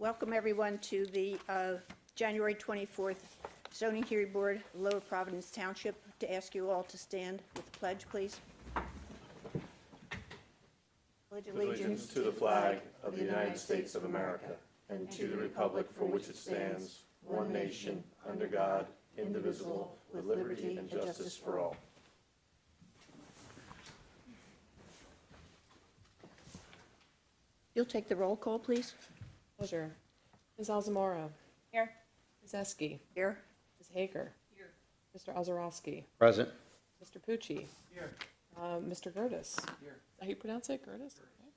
Welcome everyone to the January 24th Zoning Hearing Board, Lower Providence Township. To ask you all to stand with the pledge, please. Pledge Allegiance to the flag of the United States of America and to the republic for which it stands, one nation, under God, indivisible, with liberty and justice for all. You'll take the roll call, please. Pleasure. Ms. Alzamora. Here. Ms. Eske. Here. Ms. Hager. Here. Mr. Ozorowski. Present. Mr. Pucci. Here. Mr. Gertis. Here. Is that how you pronounce it? Gertis? Okay.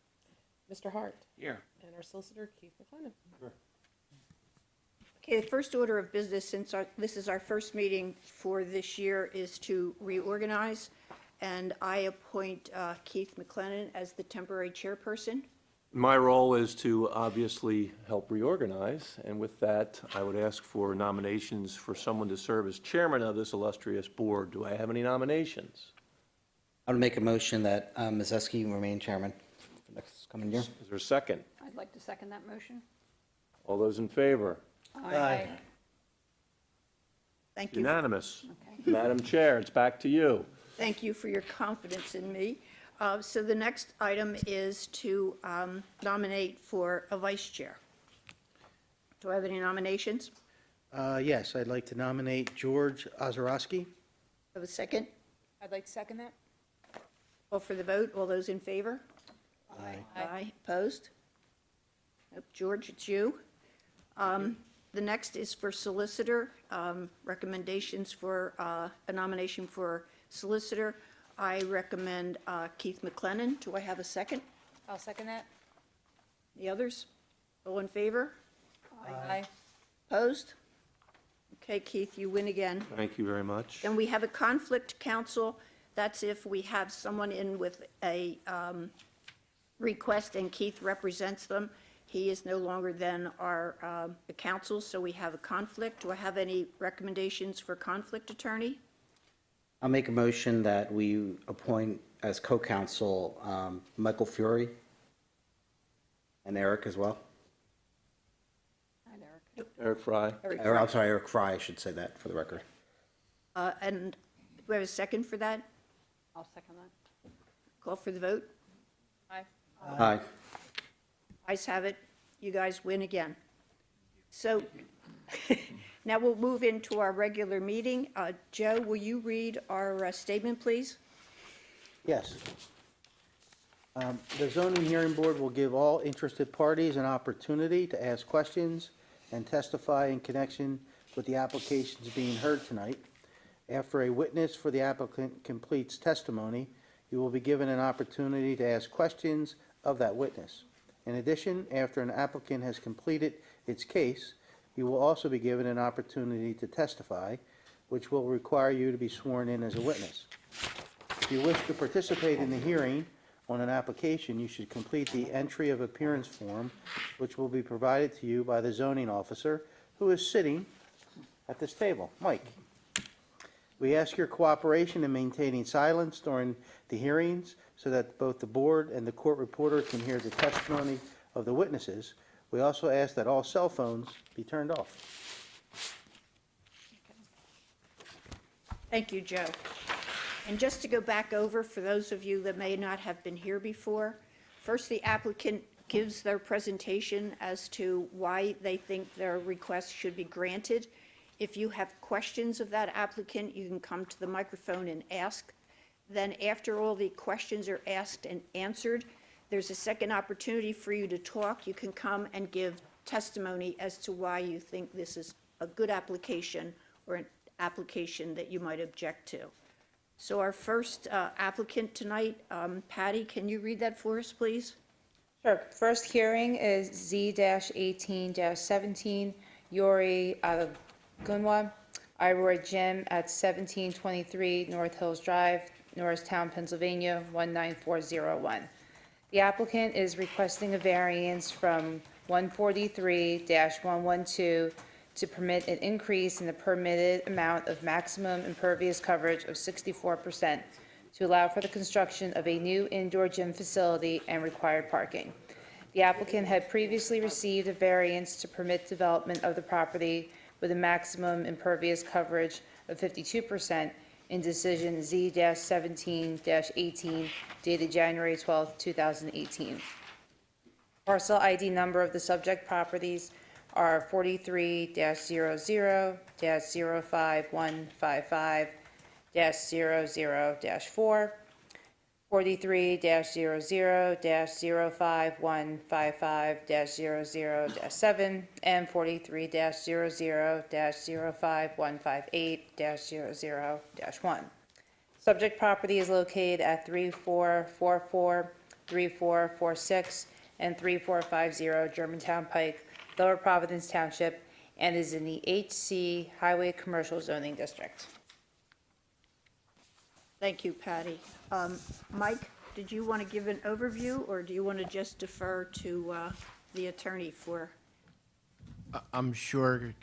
Mr. Hart. Here. And our solicitor, Keith McLennan. Okay, the first order of business, since this is our first meeting for this year, is to reorganize, and I appoint Keith McLennan as the temporary chairperson. My role is to obviously help reorganize, and with that, I would ask for nominations for someone to serve as chairman of this illustrious board. Do I have any nominations? I would make a motion that Ms. Eske remain chairman for next coming year. Is there a second? I'd like to second that motion. All those in favor? Aye. Thank you. Unanimous. Okay. Madam Chair, it's back to you. Thank you for your confidence in me. So the next item is to nominate for a vice chair. Do I have any nominations? Yes, I'd like to nominate George Ozorowski. Have a second? I'd like to second that. Call for the vote. All those in favor? Aye. Aye. Opposed? Nope. George, it's you. The next is for solicitor. Recommendations for a nomination for solicitor. I recommend Keith McLennan. Do I have a second? I'll second that. The others? All in favor? Aye. Opposed? Okay, Keith, you win again. Thank you very much. Then we have a conflict counsel. That's if we have someone in with a request and Keith represents them. He is no longer then our counsel, so we have a conflict. Do I have any recommendations for conflict attorney? I'll make a motion that we appoint as co-counsel Michael Fury and Eric as well. Hi, Eric. Eric Fry. Or, I'm sorry, Eric Fry, I should say that for the record. And do we have a second for that? I'll second that. Call for the vote. Aye. Aye. Ayes have it. You guys win again. So now we'll move into our regular meeting. Joe, will you read our statement, please? Yes. The zoning hearing board will give all interested parties an opportunity to ask questions and testify in connection with the applications being heard tonight. After a witness for the applicant completes testimony, you will be given an opportunity to ask questions of that witness. In addition, after an applicant has completed its case, you will also be given an opportunity to testify, which will require you to be sworn in as a witness. If you wish to participate in the hearing on an application, you should complete the entry of appearance form, which will be provided to you by the zoning officer, who is sitting at this table. Mike. We ask your cooperation in maintaining silence during the hearings so that both the board and the court reporter can hear the testimony of the witnesses. We also ask that all cell phones be turned off. Thank you, Joe. And just to go back over, for those of you that may not have been here before, first the applicant gives their presentation as to why they think their request should be granted. If you have questions of that applicant, you can come to the microphone and ask. Then after all the questions are asked and answered, there's a second opportunity for you to talk. You can come and give testimony as to why you think this is a good application or an application that you might object to. So our first applicant tonight, Patty, can you read that for us, please? Sure. First hearing is Z-18-17, Yuri Gunwa, Iroy Gym at 1723 North Hills Drive, Norristown, Pennsylvania, 19401. The applicant is requesting a variance from 143-112 to permit an increase in the permitted amount of maximum impervious coverage of 64% to allow for the construction of a new indoor gym facility and required parking. The applicant had previously received a variance to permit development of the property with a maximum impervious coverage of 52% in decision Z-17-18 dated January 12, 2018. Parcel ID number of the subject properties are 43-00-05155-00-4, 43-00-05155-00-7, and 43-00-05158-00-1. Subject property is located at 3444, 3446, and 3450 Germantown Pike, Lower Providence Township, and is in the HC Highway Commercial Zoning District. Thank you, Patty. Mike, did you want to give an overview, or do you want to just defer to the attorney for? I'm sure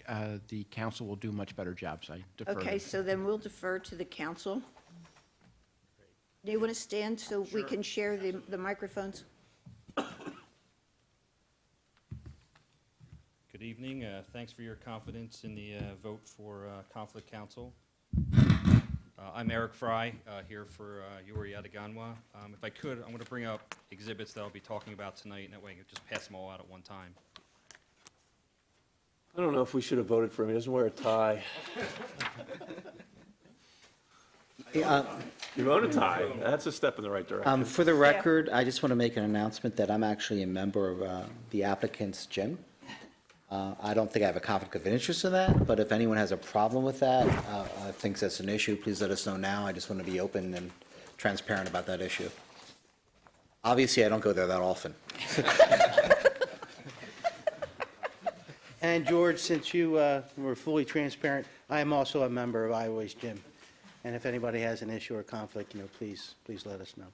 the council will do much better jobs. I defer. Okay, so then we'll defer to the council. Do you want to stand so we can share the microphones? Good evening. Thanks for your confidence in the vote for conflict counsel. I'm Eric Fry, here for Yuri Adeganwa. If I could, I'm going to bring up exhibits that I'll be talking about tonight, and that way I can just pass them all out at one time. I don't know if we should have voted for him. He doesn't wear a tie. You own a tie. That's a step in the right direction. For the record, I just want to make an announcement that I'm actually a member of the applicant's gym. I don't think I have a conflict of interest in that, but if anyone has a problem with that, thinks that's an issue, please let us know now. I just want to be open and transparent about that issue. Obviously, I don't go there that often. And George, since you were fully transparent, I am also a member of Iowa's Gym. And if anybody has an issue or conflict, please let us know.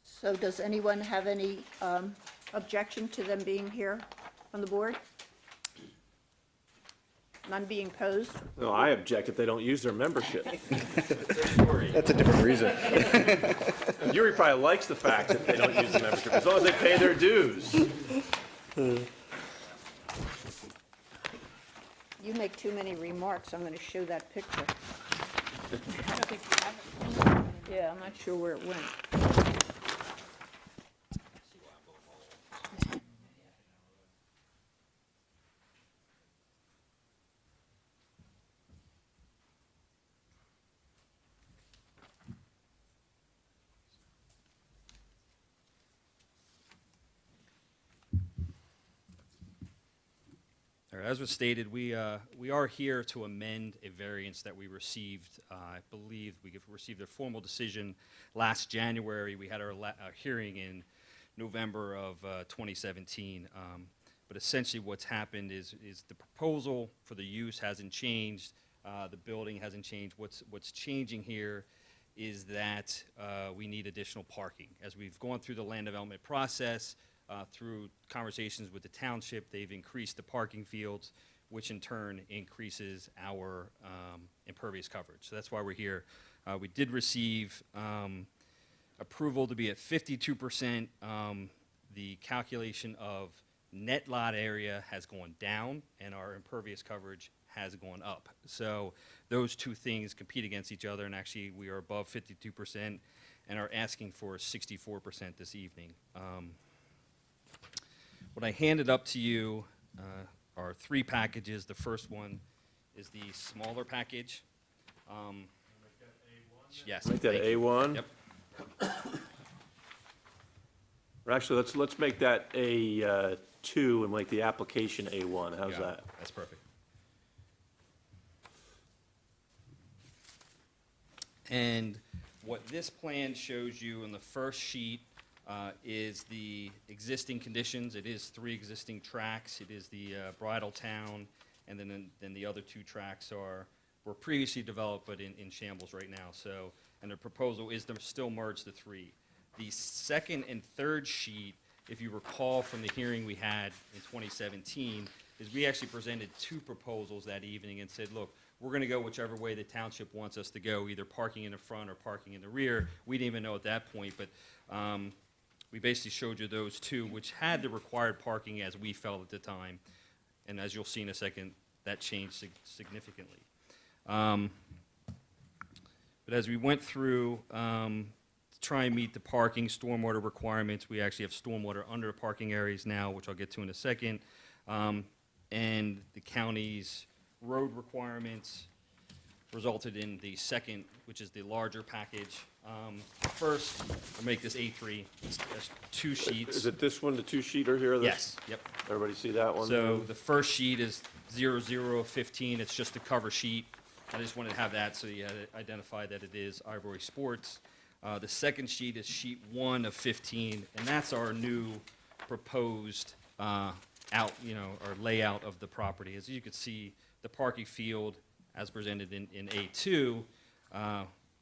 So does anyone have any objection to them being here on the board? None being posed? No, I object if they don't use their membership. That's a different reason. Yuri probably likes the fact that they don't use the membership, as long as they pay their dues. You make too many remarks, I'm going to show that picture. Yeah, I'm not sure where it went. All right, as was stated, we are here to amend a variance that we received. I believe we received a formal decision last January. We had our hearing in November of 2017. But essentially what's happened is the proposal for the use hasn't changed. The building hasn't changed. What's changing here is that we need additional parking. As we've gone through the land development process, through conversations with the township, they've increased the parking fields, which in turn increases our impervious coverage. So that's why we're here. We did receive approval to be at 52%. The calculation of net lot area has gone down, and our impervious coverage has gone up. So those two things compete against each other, and actually we are above 52% and are asking for 64% this evening. What I handed up to you are three packages. The first one is the smaller package. Yes. Make that thank you. A1. Yep. Or actually, let's make that A2 and make the application A1. How's Yeah, that? That's perfect. And what this plan shows you in the first sheet is the existing conditions. It is 3 existing tracks. It is the Bridal Town, and then the other 2 tracks were previously developed but in shambles right now. So, and the proposal is to still merge the 3. The second and third sheet, if you recall from the hearing we had in 2017, is we actually presented 2 proposals that evening and said, look, we're going to go whichever way the township wants us to go, either parking in the front or parking in the rear. We didn't even know at that point, but we basically showed you those two, which had the required parking as we felt at the time. And as you'll see in a second, that changed significantly. But as we went through, to try and meet the parking stormwater requirements, we actually have stormwater under the parking areas now, which I'll get to in a second. And the county's road requirements resulted in the second, which is the larger package. First, I'll make this A3, it's 2 sheets. Is it this one, the two-sheeter here? This- Yes, yep. Everybody see that one? So the first sheet is 0015, it's just the cover sheet. I just wanted to have that so you had to identify that it is Ivory Sports. The second sheet is sheet 1 of 15, and that's our new proposed our layout of the property. As you can see, the parking field, as presented in A2,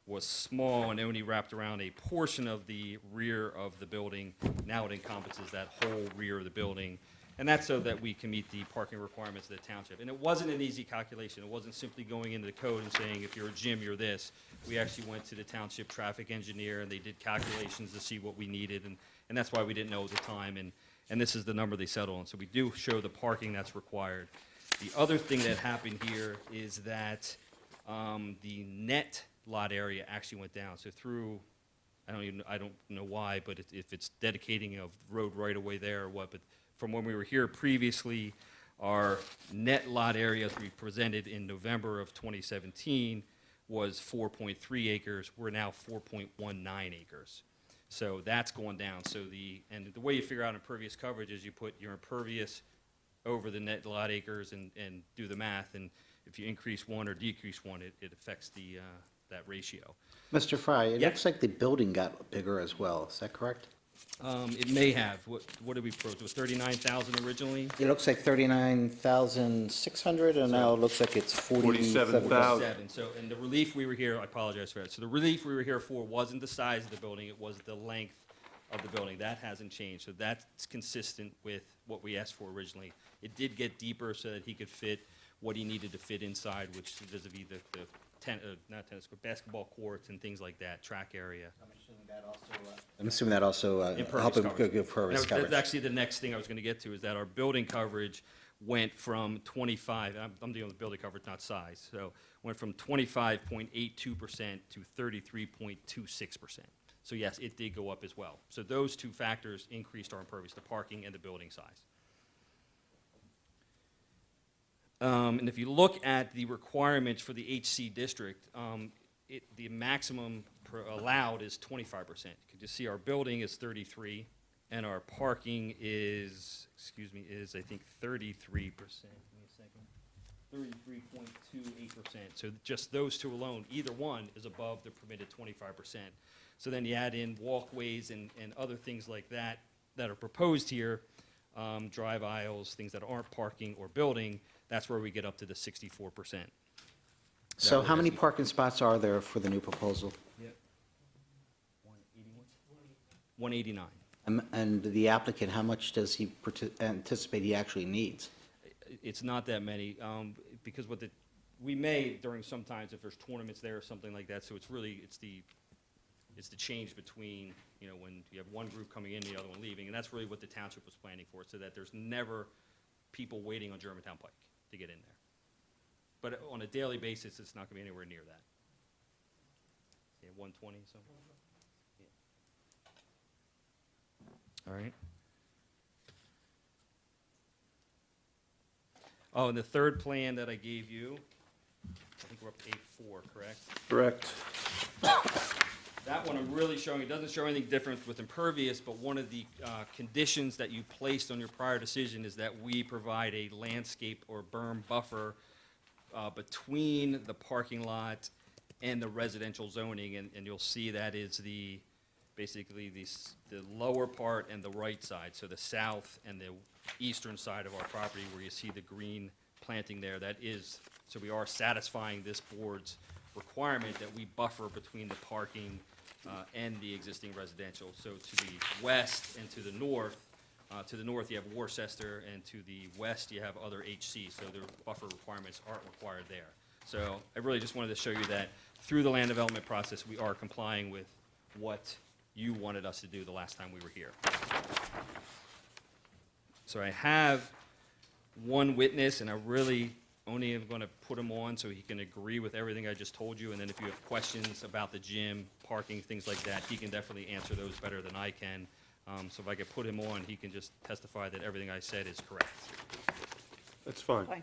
was small and only wrapped around a portion of the rear of the building. Now it encompasses that whole rear of the building. And that's so that we can meet the parking requirements of the township. And it wasn't an easy calculation. It wasn't simply going into the code and saying, if you're a gym, you're this. We actually went to the township traffic engineer, and they did calculations to see what we needed, and that's why we didn't know at the time. And this is the number they settled on. So we do show the parking that's required. The other thing that happened here is that the net lot area actually went down. So through, I don't know why, but if it's dedicating of road right away there or what, but from when we were here previously, our net lot area as we presented in November of 2017 was 4.3 acres. We're now 4.19 acres. So that's going down. So the way you figure out impervious coverage is you put your impervious over the net lot acres and do the math. And if you increase one or decrease one, it affects that ratio. Mr. Fry, it Yeah. looks like the building got bigger as well. Is that correct? It may have. What did we propose? It was 39,000 originally? It looks like 39,600, and now it looks like it's 47,000. 47. So, and the relief we were here, I apologize for that. So the relief we were here for wasn't the size of the building, it was the length of the building. That hasn't changed. So that's consistent with what we asked for originally. It did get deeper so that he could fit what he needed to fit inside, which vis-a-vis the not tennis court, basketball courts and things like that, track area. I'm assuming that also Impervious helped him coverage. give impervious That's coverage. actually the next thing I was going to get to, is that our building coverage went from 25, I'm dealing with building coverage, not size, so went from 25.82% to 33.26%. So yes, it did go up as well. So those two factors increased our impervious, the parking and the building size. And if you look at the requirements for the HC district, the maximum allowed is 25%. You can just see our building is 33, and our parking is, I think 33%. Give me a second. 33.28%. So just those two alone, either one is above the permitted 25%. So then you add in walkways and other things like that that are proposed here, drive aisles, things that aren't parking or building, that's where we get up to the 64%. So how many parking spots are there for the new proposal? Yep. 189. And the applicant, how much does he anticipate he actually needs? It's not that many, because we may during sometimes if there's tournaments there or something like that, so it's the change between, when you have one group coming in, the other one leaving, and that's really what the township was planning for, so that there's never people waiting on Germantown Pike to get in there. But on a daily basis, it's not gonna be anywhere near that. Yeah, 120, something. Yeah. All right. Oh, and the third plan that I gave you, I think we're up to A4, correct? Correct. That one I'm really showing, it doesn't show anything different with impervious, but one of the conditions that you placed on your prior decision is that we provide a landscape or berm buffer between the parking lot and the residential zoning, and you'll see that is basically the lower part and the right side, so the south and the eastern side of our property where you see the green planting there, so we are satisfying this board's requirement that we buffer between the parking and the existing residential. So to the west and to the north you have Worcester, and to the west you have other HC, so the buffer requirements aren't required there. So I really just wanted to show you that through the land development process, we are complying with what you wanted us to do the last time we were here. So I have one witness, and I really only am going to put him on so he can agree with everything I just told you, and then if you have questions about the gym, parking, things like that, he can definitely answer those better than I can. So if I could put him on, he can just testify that everything I said is correct. That's fine. Fine.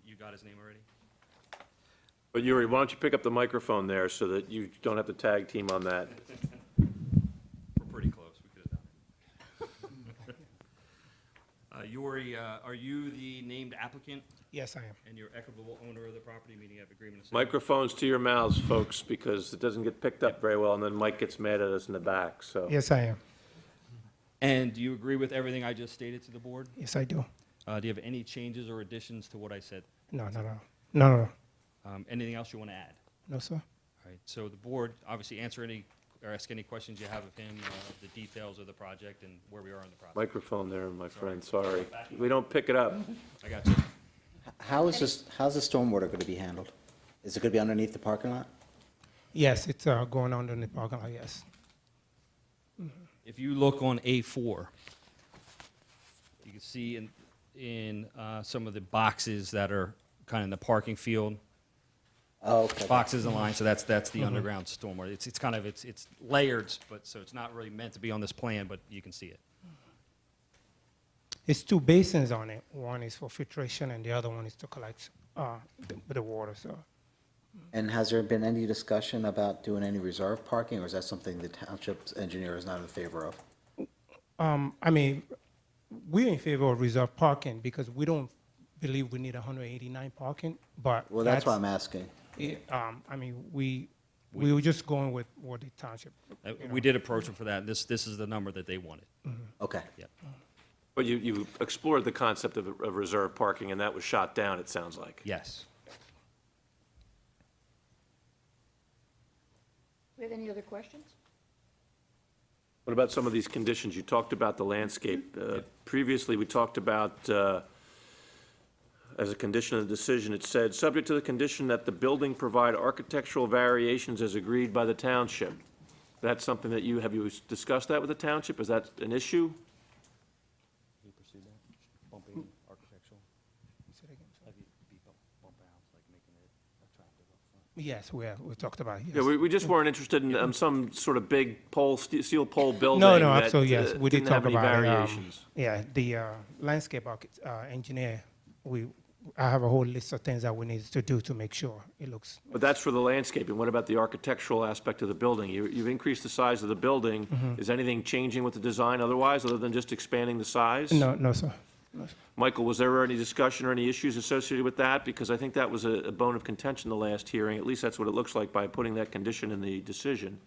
You got his name already? But Yuri, why don't you pick up the microphone there so that you don't have to tag team on that? We're pretty close, we could have done it. Yuri, are you the named applicant Yes, I am. and you're equitable owner of the property, meaning you have agreement of sale? Microphones to your mouths, folks, because it doesn't get picked up very well, and then Mike gets mad at us in the back, so. Yes, I am. And do you agree with everything I just stated to the board? Yes, I do. Do you have any changes or additions to what I said? No, no, no. No, no, no. Anything else you want to add? No, sir. All right, so the board, obviously answer any, or ask any questions you have of him, the details of the project and where we are in the process. Microphone there, my friend, sorry. We don't pick it up. I got you. How's the stormwater going to be handled? Is it going to be underneath the parking lot? Yes, it's going on in the parking lot, yes. If you look on A4, you can see in some of the boxes that are kind of in the parking field, Oh, okay. boxes and lines, so that's the underground stormwater. It's kind of, it's layered, but, so it's not really meant to be on this plan, but you can see it. It's two basins on it. One is for filtration and the other one is to collect the water, so. And has there been any discussion about doing any reserve parking, or is that something the township's engineer is not in favor of? I mean, we're in favor of reserve parking because we don't believe we need 189 parking, but. Well, that's why I'm asking. I mean, we were just going with what the township. We did approach them for that. This is the number that they wanted. Okay. Yep. But you explored the concept of reserve parking, and that was shot down, it sounds like. Yes. We have any other questions? What about some of these conditions? You talked about the landscape. Previously, we talked about, as a condition of the decision, it said, subject to the condition that the building provide architectural variations as agreed by the township. That's something that have you discussed that with the township? Is that an issue? Can you pursue that? Bumping architectural? Have you bump out, like making it attractive up front? Yes, we talked about it, yes. Yeah, we just weren't interested in some sort of big pole, steel pole building No, no, that, absolutely, yes. We did didn't have talk any about it. variations. Yeah, the landscape engineer, I have a whole list of things that we need to do to make sure it looks. But that's for the landscaping. What about the architectural aspect of the building? You've increased the size of the building. Is anything changing with the design otherwise, other than just expanding the size? No, no, sir. No, sir. Michael, was there any discussion or any issues associated with that? Because I think that was a bone of contention the last hearing. At least that's what it looks like by putting that condition in the decision.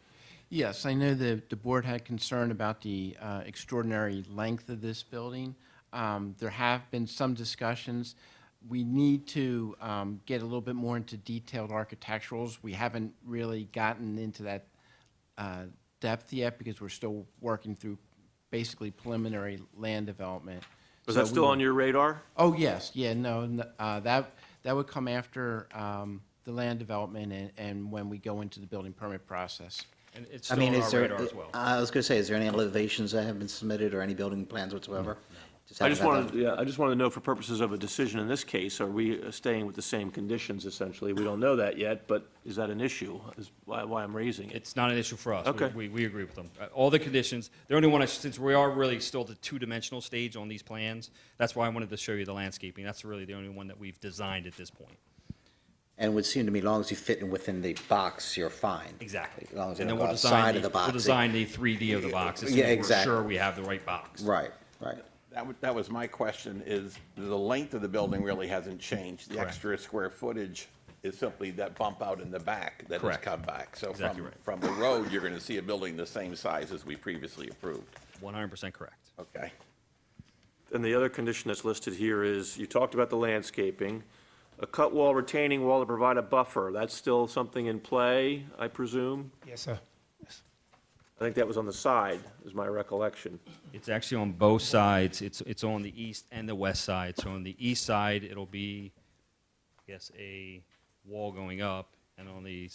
Yes, I know the board had concern about the extraordinary length of this building. There have been some discussions. We need to get a little bit more into detailed architecturals. We haven't really gotten into that depth yet because we're still working through basically preliminary land development. Was So that still we- on your radar? Oh, yes, yeah, no, that would come after the land development and when we go into the building permit process. And it's I still mean, on is our there, radar as well. I was going to say, is there any elevations that have been submitted or any building plans whatsoever? I just wanted to know for purposes of a decision in this case, are we staying with the same conditions essentially? We don't know that yet, but is that an issue? Is why I'm raising it. It's not an issue for us. Okay. We agree with them. All the conditions, the only one, since we are really still the two-dimensional stage on these plans, that's why I wanted to show you the landscaping. That's really the only one that we've designed at this point. And it would seem to me, as long as you fit in within the box, you're fine. Exactly. As long as you And then don't go we'll outside of the box. We'll design the 3D of the box as soon Yeah, as we're exactly. sure we have the right box. Right, right. That was my question, is the length of the building really hasn't changed. The Correct. extra square footage is simply that bump out in the back that has Correct. come back. So Exactly right. from the road, you're going to see a building the same size as we previously approved. 100% correct. Okay. And the other condition that's listed here is, you talked about the landscaping, a cut wall, retaining wall to provide a buffer. That's still something in play, I presume? Yes, sir. Yes. I think that was on the side, is my recollection. It's actually on both sides. It's on the east and the west side. So on the east side, it'll be, I guess, a wall going up, and on the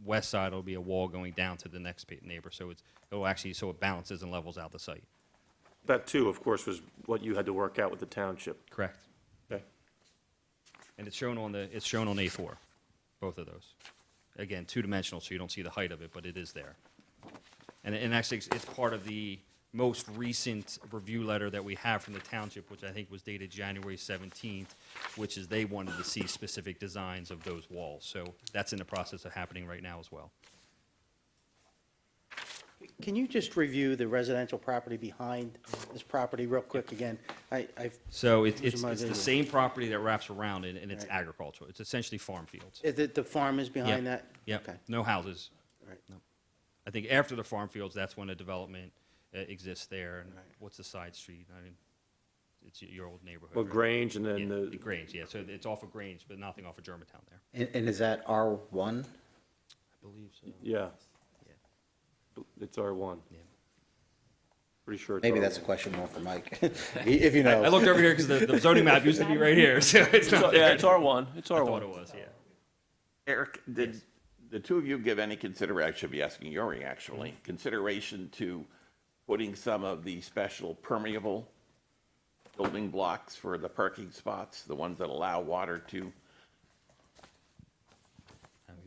west side, it'll be a wall going down to the next neighbor. So it'll actually, so it balances and levels out the site. That too, of course, was what you had to work out with the township. Correct. Okay. And it's shown on A4, both of those. Again, two-dimensional, so you don't see the height of it, but it is there. And actually, it's part of the most recent review letter that we have from the township, which I think was dated January 17th, which is they wanted to see specific designs of those walls. So that's in the process of happening right now as well. Can you just review the residential property behind this property real quick again? So it's These are my the videos. same property that wraps around it, and it's Right. agricultural. It's essentially farm fields. The farm is behind Yep. that? Yep, Okay. no houses. Right. No. I think after the farm fields, that's when a development exists there. And Right. what's the side street? I mean, it's your old neighborhood. Well, right? Grange and Yeah, then the the, Grange, yeah. So it's off of Grange, but nothing off of Germantown there. And is that R1? I believe so. yeah. Yeah. It's R1. Yeah. Pretty sure it's Maybe R1. that's a question more for Mike, if you know. I looked over here because the zoning map used to be right here, so it's not Yeah, there. it's R1, it's I thought it R1. was, yeah. Eric, did the two of you give any consideration, I should be asking Yuri actually, consideration to putting some of the special permeable building blocks for the parking spots, the ones that allow water to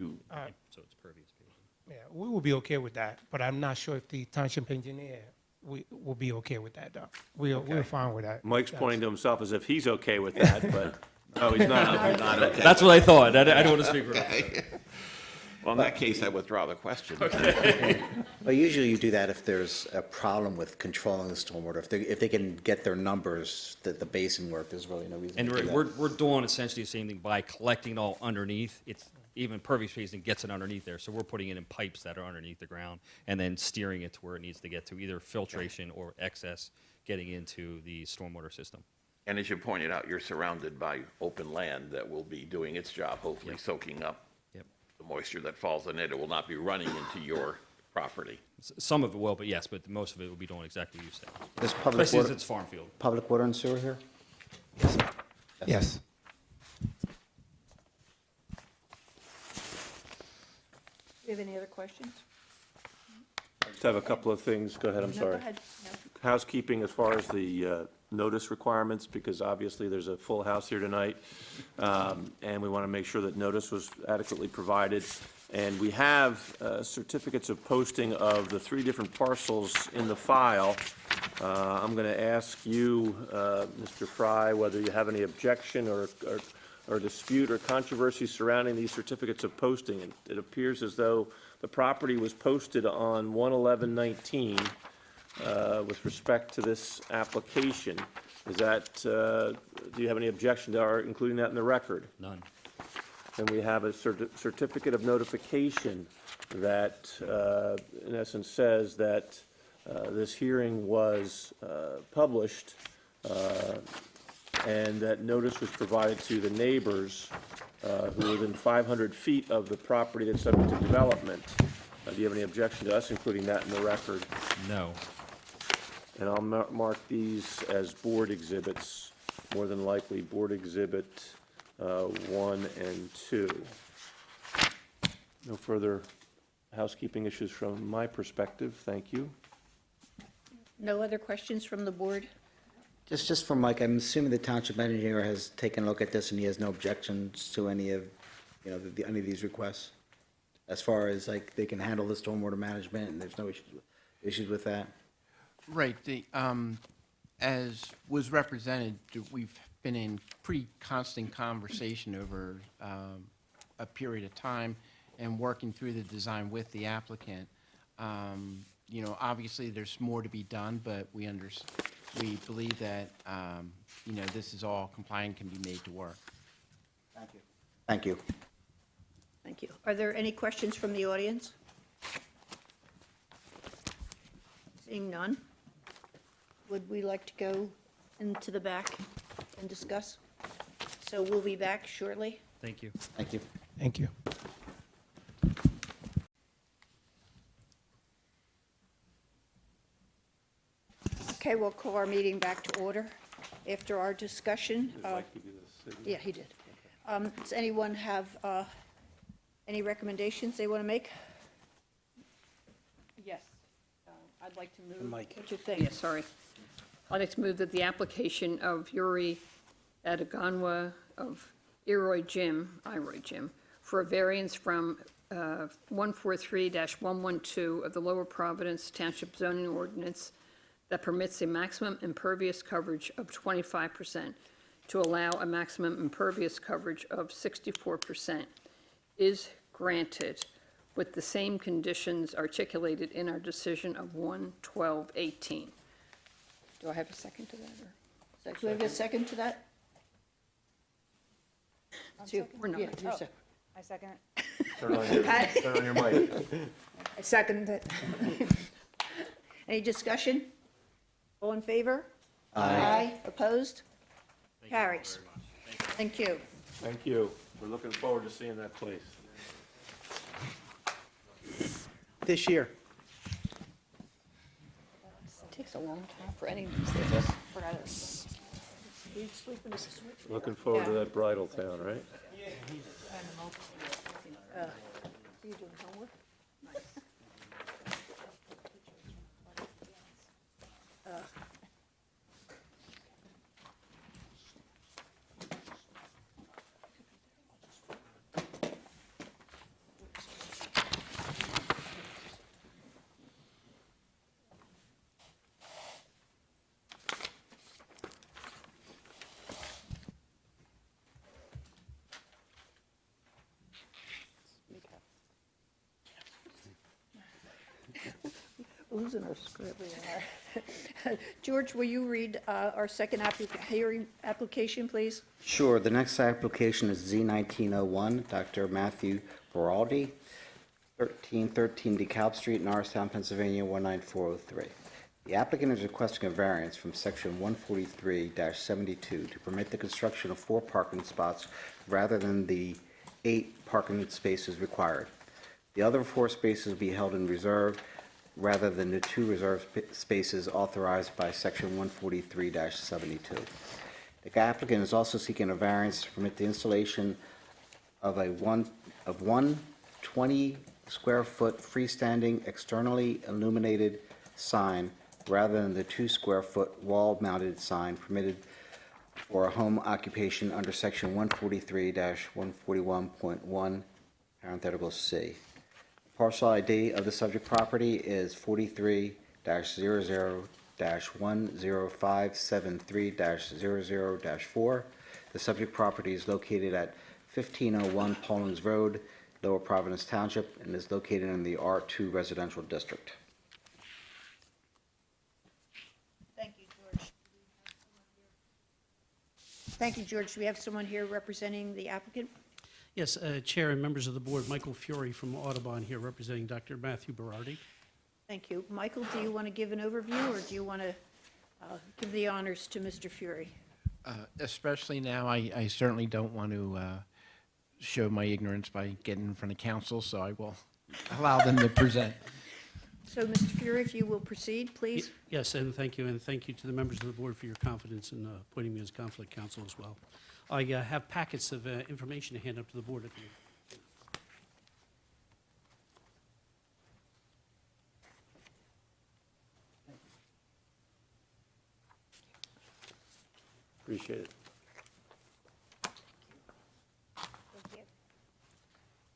So it's pervious pavement. Yeah, we will be okay with that, but I'm not sure if the township engineer will be okay with that, though. We're fine with that. Mike's pointing to himself as if he's okay with that, but, no, he's not. That's what I thought. I don't want to speak for him. Well, in that case, I withdraw the question. But usually you do that if there's a problem with controlling the stormwater. If they can get their numbers, the basin work, there's really no reason to And do that. we're doing essentially the same thing by collecting it all underneath. It's even pervious paving gets it underneath there. So we're putting it in pipes that are underneath the ground and then steering it to where it needs to get to, either filtration or excess getting into the stormwater system. And as you pointed out, you're surrounded by open land that will be doing its job, hopefully Yep. soaking up Yep. the moisture that falls in it. It will not be running into your property. Some of it will, but yes, but most of it will be doing exactly what you said. There's public Especially as water, it's farm field. public water and sewer here? Yes. Do you have any other questions? Just have a couple of things, go ahead, I'm No, sorry. go ahead. No. Housekeeping as far as the notice requirements, because obviously there's a full house here tonight, and we want to make sure that notice was adequately provided. And we have certificates of posting of the 3 different parcels in the file. I'm going to ask you, Mr. Fry, whether you have any objection or dispute or controversy surrounding these certificates of posting. It appears as though the property was posted on 1/11/19 with respect to this application. Is that, do you have any objection to our including that in the record? None. And we have a certificate of notification that, in essence, says that this hearing was published and that notice was provided to the neighbors who are within 500 feet of the property that's subject to development. Do you have any objection to us including that in the record? No. And I'll mark these as board exhibits, more than likely Board Exhibit 1 and 2. No further housekeeping issues from my perspective. Thank you. No other questions from the board? Just for Mike, I'm assuming the township engineer has taken a look at this and he has no objections to any of, any of these requests? As far as like they can handle the stormwater management and there's no issues with that? Right, as was represented, we've been in pretty constant conversation over a period of time and working through the design with the applicant. Obviously, there's more to be done, but we believe that, this is all compliant, can be made to work. Thank you. Thank you. Thank you. Are there any questions from the audience? Seeing none, would we like to go into the back and discuss? So we'll be back shortly. Thank you. Thank you. Thank you. Okay, we'll call our meeting back to order after our discussion. Yeah, he did. Does anyone have any recommendations they want to make? Yes. I'd like to move. Mike. What you think? Yeah, sorry. I'd like to move that the application of Yuri Adaganwa of Iroy Jim, for a variance from 143-112 of the Lower Providence Township zoning ordinance that permits a maximum impervious coverage of 25% to allow a maximum impervious coverage of 64% is granted with the same conditions articulated in our decision of 1/12/18. Do I have a second to that, or? Do we have a second to that? We're not. Yeah, you're second. I second it. Turn on your mic. I second it. Any discussion? All in favor? Aye. Opposed? Carries. Thank you. Thank you. We're looking forward to seeing that place. This year. It takes a long time for any of these things. Looking forward to that bridal town, right? You doing homework? Losing our script. George, will you read our second hearing application, please? Sure. The next application is Z1901, Dr. Matthew Beraldi, 1313 DeKalb Street, Norristown, Pennsylvania, 19403. The applicant is requesting a variance from Section 143-72 to permit the construction of 4 parking spots rather than the 8 parking spaces required. The other 4 spaces will be held in reserve rather than the 2 reserved spaces authorized by Section 143-72. The applicant is also seeking a variance to permit the installation of one 20-square-foot freestanding externally illuminated sign rather than the 2-square-foot wall-mounted sign permitted for a home occupation under Section 143-141.1, parenthetical C. Parcel ID of the subject property is 43-00-10573-00-4. The subject property is located at 1501 Paulings Road, Lower Providence Township, and is located in the R2 Residential District. Thank you, George. Thank you, George. Do we have someone here representing the applicant? Yes, Chair and members of the board, Michael Fiore from Audubon here representing Dr. Matthew Berardi. Thank you. Michael, do you want to give an overview, or do you want to give the honors to Mr. Fury? Especially now, I certainly don't want to show my ignorance by getting in front of council, so I will allow them to present. So, Mr. Fury, if you will proceed, please. Yes, and thank you to the members of the board for your confidence in appointing me as conflict counsel as well. I have packets of information to hand up to the board if you. Appreciate it.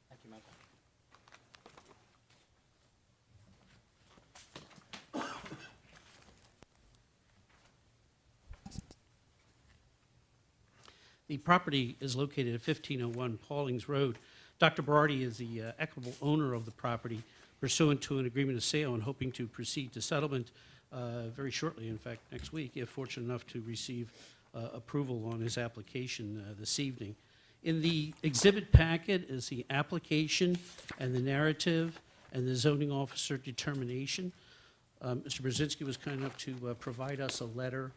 Thank you, Michael. The property is located at 1501 Paulings Road. Dr. Berardi is the equitable owner of the property pursuant to an agreement of sale and hoping to proceed to settlement very shortly, in fact, next week, if fortunate enough to receive approval on his application this evening. In the exhibit packet is the application and the narrative and the zoning officer determination. Mr. Brzezinski was kind enough to provide us a letter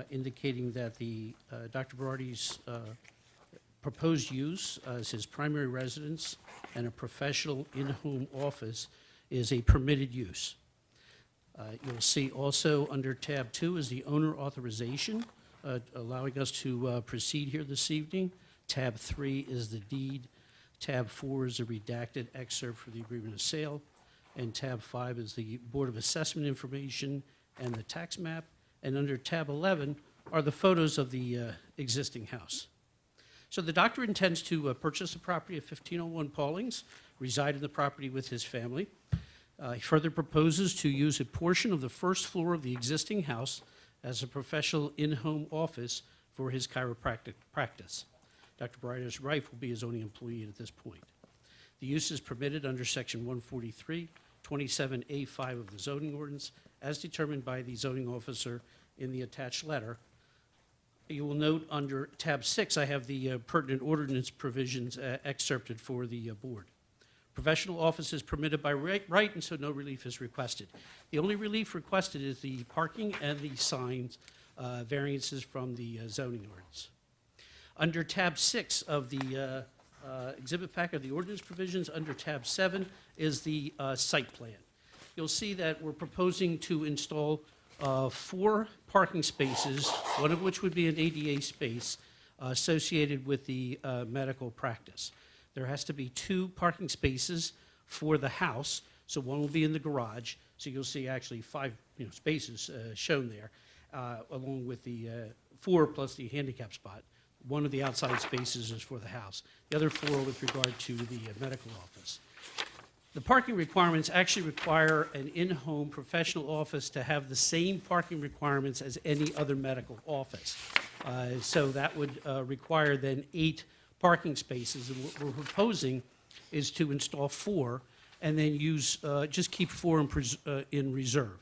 indicating that the Dr. Berardi's proposed use as his primary residence and a professional in-home office is a permitted use. You'll see also under tab 2 is the owner authorization, allowing us to proceed here this evening. Tab 3 is the deed. Tab 4 is a redacted excerpt for the agreement of sale. And tab 5 is the Board of Assessment information and the tax map. And under tab 11 are the photos of the existing house. So the doctor intends to purchase the property at 1501 Paulings, reside in the property with his family. He further proposes to use a portion of the first floor of the existing house as a professional in-home office for his chiropractic practice. Dr. Breider's wife will be his only employee at this point. The use is permitted under Section 143, 27A5 of the zoning ordinance, as determined by the zoning officer in the attached letter. You will note under tab 6, I have the pertinent ordinance provisions excerpted for the board. Professional office is permitted by right, and so no relief is requested. The only relief requested is the parking and the signs variances from the zoning ordinance. Under tab 6 of the exhibit pack of the ordinance provisions, under tab 7 is the site plan. You'll see that we're proposing to install 4 parking spaces, one of which would be an ADA space associated with the medical practice. There has to be 2 parking spaces for the house, so one will be in the garage. So you'll see actually 5 spaces shown there, along with the 4 plus the handicap spot. One of the outside spaces is for the house. The other 4 with regard to the medical office. The parking requirements actually require an in-home professional office to have the same parking requirements as any other medical office. So that would require then 8 parking spaces. And what we're proposing is to install 4 and then use, just keep 4 in reserve.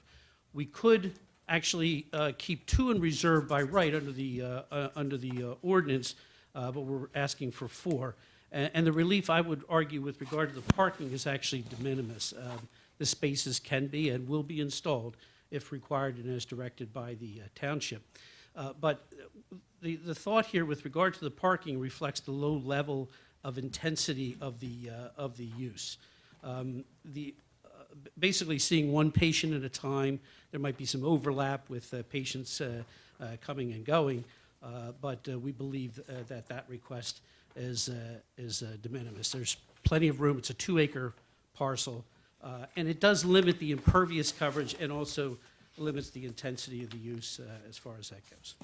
We could actually keep 2 in reserve by right under the ordinance, but we're asking for 4. And the relief, I would argue, with regard to the parking is actually de minimis. The spaces can be and will be installed if required and as directed by the township. But the thought here with regard to the parking reflects the low level of intensity of the use. Basically seeing one patient at a time, there might be some overlap with patients coming and going, but we believe that request is de minimis. There's plenty of room. It's a 2-acre parcel, and it does limit the impervious coverage and also limits the intensity of the use as far as that goes.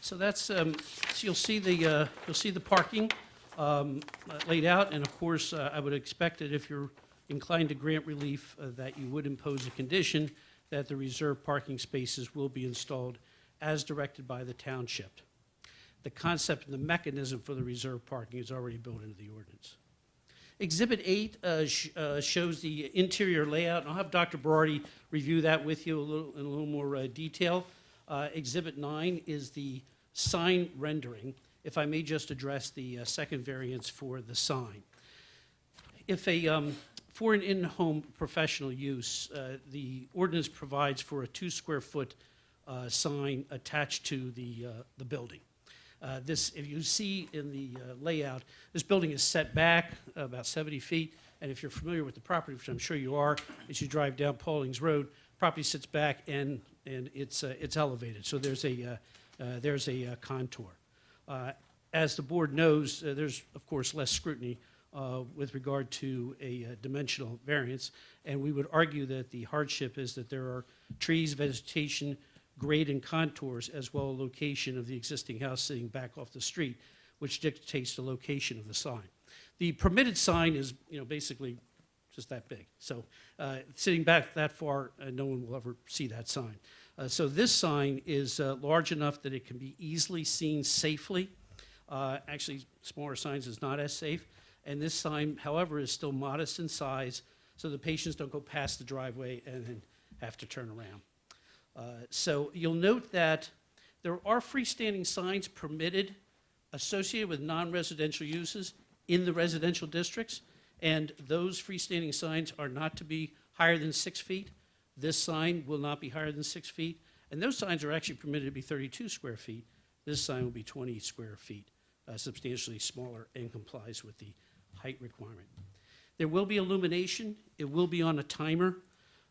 So that's so you'll see the parking laid out, and of course I would expect that if you're inclined to grant relief, that you would impose a condition that the reserved parking spaces will be installed as directed by the township. The concept and the mechanism for the reserved parking is already built into the ordinance. Exhibit 8 shows the interior layout, and I'll have Dr. Berardi review that with you in a little more detail. Exhibit 9 is the sign rendering, if I may just address the second variance for the sign. If for an in-home professional use, the ordinance provides for a 2-square-foot sign attached to the building. If you see in the layout, this building is set back about 70 feet, and if you're familiar with the property, which I'm sure you are, as you drive down Paulings Road, property sits back and it's elevated. So there's a contour. As the board knows, there's of course less scrutiny with regard to a dimensional variance, and we would argue that the hardship is that there are trees, vegetation, grade and contours, as well as location of the existing house sitting back off the street, which dictates the location of the sign. The permitted sign is, basically just that big. So sitting back that far, no one will ever see that sign. So this sign is large enough that it can be easily seen safely. Actually, smaller signs is not as safe. And this sign, however, is still modest in size, so the patients don't go past the driveway and then have to turn around. So you'll note that there are freestanding signs permitted associated with non-residential uses in the residential districts, and those freestanding signs are not to be higher than 6 feet. This sign will not be higher than 6 feet, and those signs are actually permitted to be 32 square feet. This sign will be 20 square feet, substantially smaller, and complies with the height requirement. There will be illumination. It will be on a timer.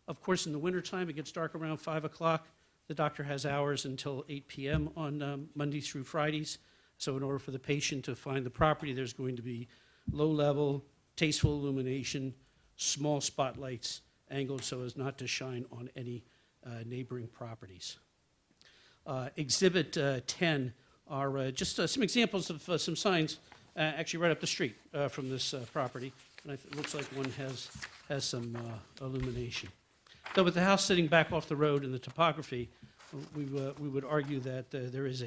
Of course, in the wintertime, it gets dark around 5 o'clock. The doctor has hours until 8 p.m. on Mondays through Fridays. So in order for the patient to find the property, there's going to be low-level, tasteful illumination, small spotlights angled so as not to shine on any neighboring properties. Exhibit 10 are just some examples of some signs actually right up the street from this property. And it looks like one has some illumination. Though with the house sitting back off the road and the topography, we would argue that there is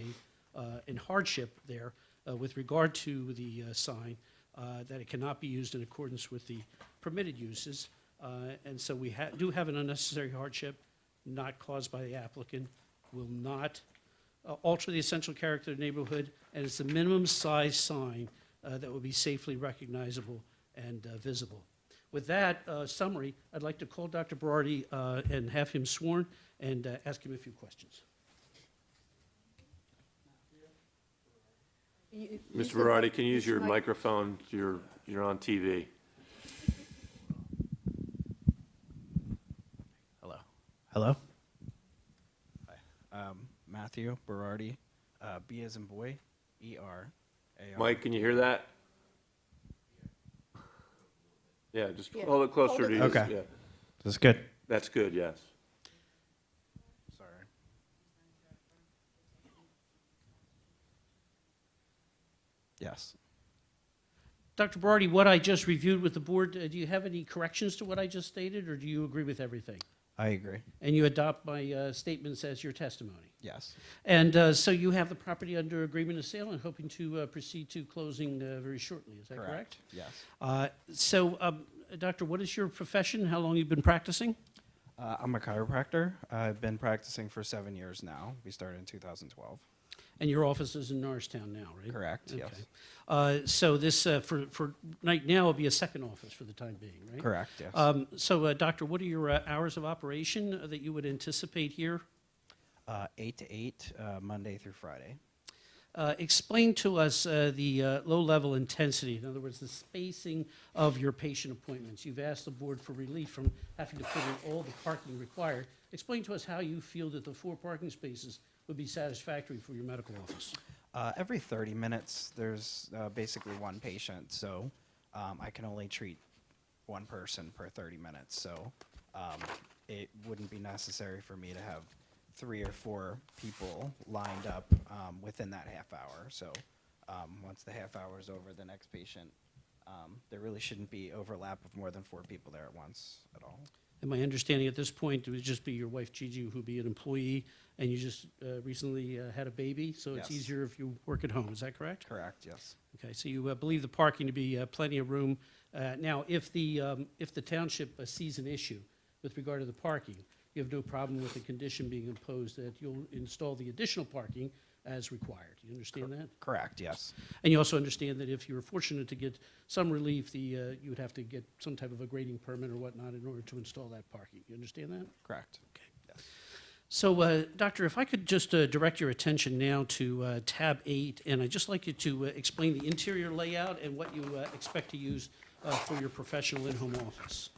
in hardship there with regard to the sign, that it cannot be used in accordance with the permitted uses. And so we do have an unnecessary hardship not caused by the applicant, will not alter the essential character of the neighborhood, and it's the minimum size sign that will be safely recognizable and visible. With that summary, I'd like to call Dr. Berardi and have him sworn and ask him a few questions. Mr. Berardi, can you use your microphone? You're on TV. Hello. Hello. Hi. Matthew Berardi, B as in boy, E-R-A-R. Mike, can you hear that? Yeah, just Yeah. hold it closer Hold to it you. Okay. Yeah. This is good. That's good, yes. Sorry. Yes. Dr. Berardi, what I just reviewed with the board, do you have any corrections to what I just stated, or do you agree with everything? I agree. And you adopt my statements as your testimony? Yes. And so you have the property under agreement of sale and hoping to proceed to closing very shortly, is that correct? Yes. Doctor, what is your profession? How long you've been practicing? I'm a chiropractor. I've been practicing for 7 years now. We started in 2012. And your office is in Norristown now, right? Correct, yes. Okay. So this, for right now, will be a second office for the time being, right? Correct, yes. Doctor, what are your hours of operation that you would anticipate here? 8 to 8, Monday through Friday. Explain to us the low-level intensity, in other words, the spacing of your patient appointments. You've asked the board for relief from having to put in all the parking required. Explain to us how you feel that the 4 parking spaces would be satisfactory for your medical office. Every 30 minutes, there's basically one patient, so I can only treat one person per 30 minutes. So it wouldn't be necessary for me to have 3 or 4 people lined up within that half hour. So once the half hour is over, the next patient, there really shouldn't be overlap of more than 4 people there at once at all. And my understanding at this point, it would just be your wife Gigi who'd be an employee, and you just recently had a baby, so it's Yes. easier if you work at home, is that correct? Correct, yes. Okay, so you believe the parking to be plenty of room. Now, if the township sees an issue with regard to the parking, you have no problem with the condition being imposed that you'll install the additional parking as required. You understand that? Correct, yes. And you also understand that if you were fortunate to get some relief, you would have to get some type of a grading permit or whatnot in order to install that parking. You understand that? Correct. Okay. Yes. So, Doctor, if I could just direct your attention now to tab 8, and I'd just like you to explain the interior layout and what you expect to use for your professional in-home office.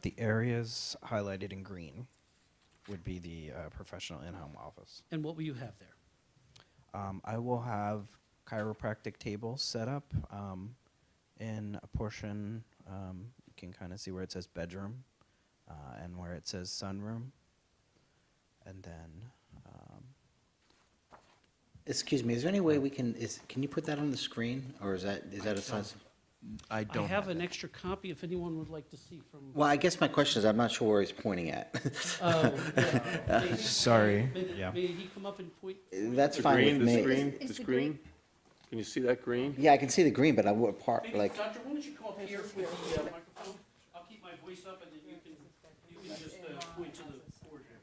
The areas highlighted in green would be the professional in-home office. And what will you have there? I will have chiropractic tables set up in a portion. You can kind of see where it says bedroom and where it says sunroom. And then, Excuse me, is there any way we can you put that on the screen, or is that a size? I I don't have an extra copy if anyone would like to see from. Well, I guess my question is, I'm not sure where he's pointing at. Oh, yeah. May- Sorry, may- yeah. May he come up and point? That's The fine green, with this me. green, Is this the green? Can you see that green? Yeah, I can see the green, but I would part, Maybe, like, Doctor, why don't you come up here with the microphone? I'll keep my voice up and then you can just point to the board here.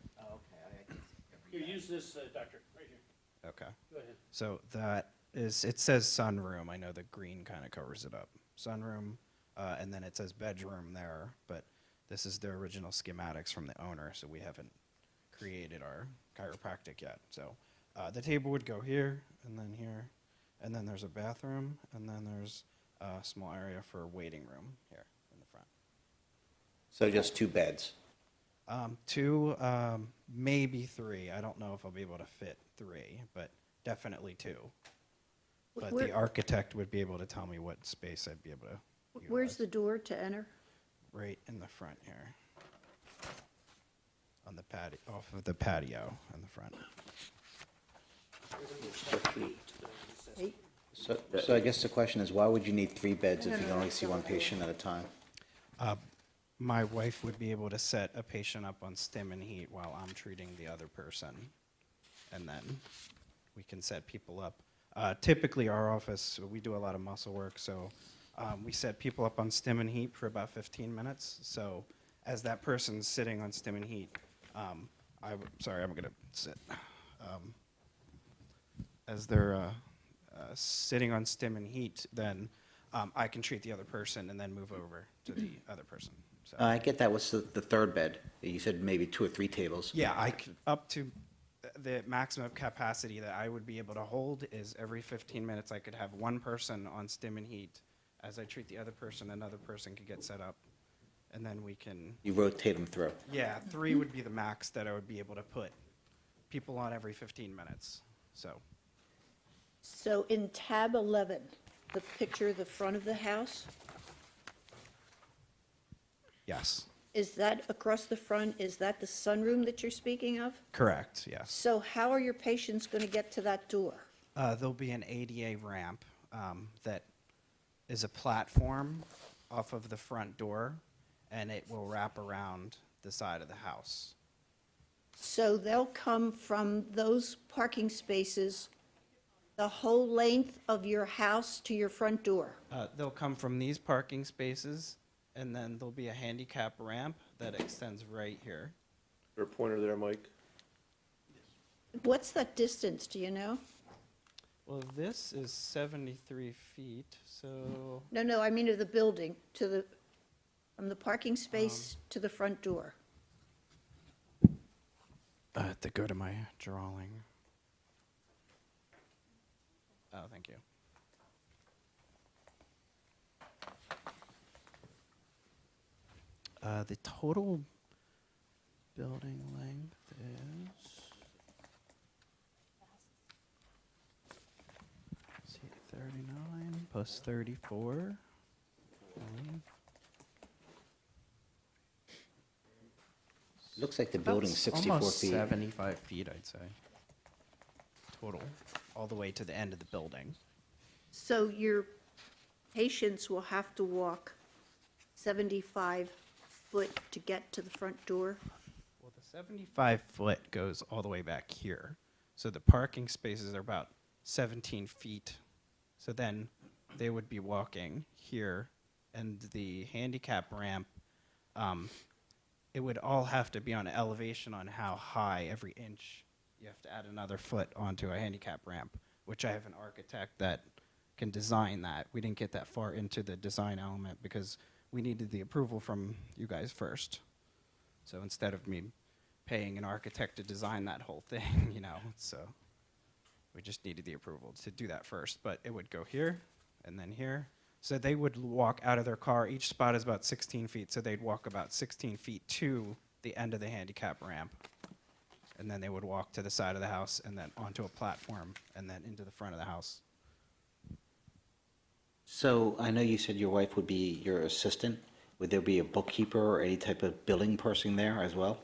Here, use this, Doctor, right here. Okay. Go ahead. So that is, it says sunroom. I know the green kind of covers it up. Sunroom, and then it says bedroom there, but this is the original schematics from the owner, so we haven't created our chiropractic yet. So the table would go here, and then here, and then there's a bathroom, and then there's a small area for waiting room here in the front. So just 2 beds? 2, maybe 3. I don't know if I'll be able to fit 3, but definitely 2. But Where- the architect would be able to tell me what space I'd be able to Where's utilize. the door to enter? Right in the front here. On the patio, off of the patio in the front. Eight? So I guess the question is, why would you need 3 beds if you can only see 1 patient at a time? My wife would be able to set a patient up on stim and heat while I'm treating the other person. And then we can set people up. Typically, our office, we do a lot of muscle work, so we set people up on stim and heat for about 15 minutes. So as that person's sitting on stim and heat, sorry, I'm going to sit. As they're sitting on stim and heat, then I can treat the other person and then move over to the other person. So. I get that. What's the 3rd bed? You said maybe 2 or 3 tables. Yeah, up to the maximum capacity that I would be able to hold is every 15 minutes I could have 1 person on stim and heat. As I treat the other person, another person could get set up, and then we can. You rotate them through. Yeah, 3 would be the max that I would be able to put people on every 15 minutes. So in tab 11, the picture of the front of the house, Yes, is that across the front, is that the sunroom that you're speaking of? correct. Yes. So how are your patients going to get to that door? There'll be an ADA ramp that is a platform off of the front door, and it will wrap around the side of the house. So they'll come from those parking spaces the whole length of your house to your front door? They'll come from these parking spaces, and then there'll be a handicap ramp that extends right here. Is there a pointer there, Mike? What's that distance, do you know? Well, this is 73 feet, so No, I mean of the building, from the parking space to the front door. I have to go to my drawing. Oh, thank you. The total building length is, let's see, 39 plus 34. Looks like the building's 64 Almost feet. 75 feet, I'd say. Total, all the way to the end of the building. So your patients will have to walk 75 foot to get to the front door? Well, the 75-foot goes all the way back here. So the parking spaces are about 17 feet. So then they would be walking here, and the handicap ramp, it would all have to be on elevation on how high every inch. You have to add another foot onto a handicap ramp, which I have an architect that can design that. We didn't get that far into the design element because we needed the approval from you guys first. So instead of me paying an architect to design that whole thing, so we just needed the approval to do that first. But it would go here and then here. So they would walk out of their car. Each spot is about 16 feet, so they'd walk about 16 feet to the end of the handicap ramp. And then they would walk to the side of the house and then onto a platform and then into the front of the house. So I know you said your wife would be your assistant. Would there be a bookkeeper or any type of billing person there as well?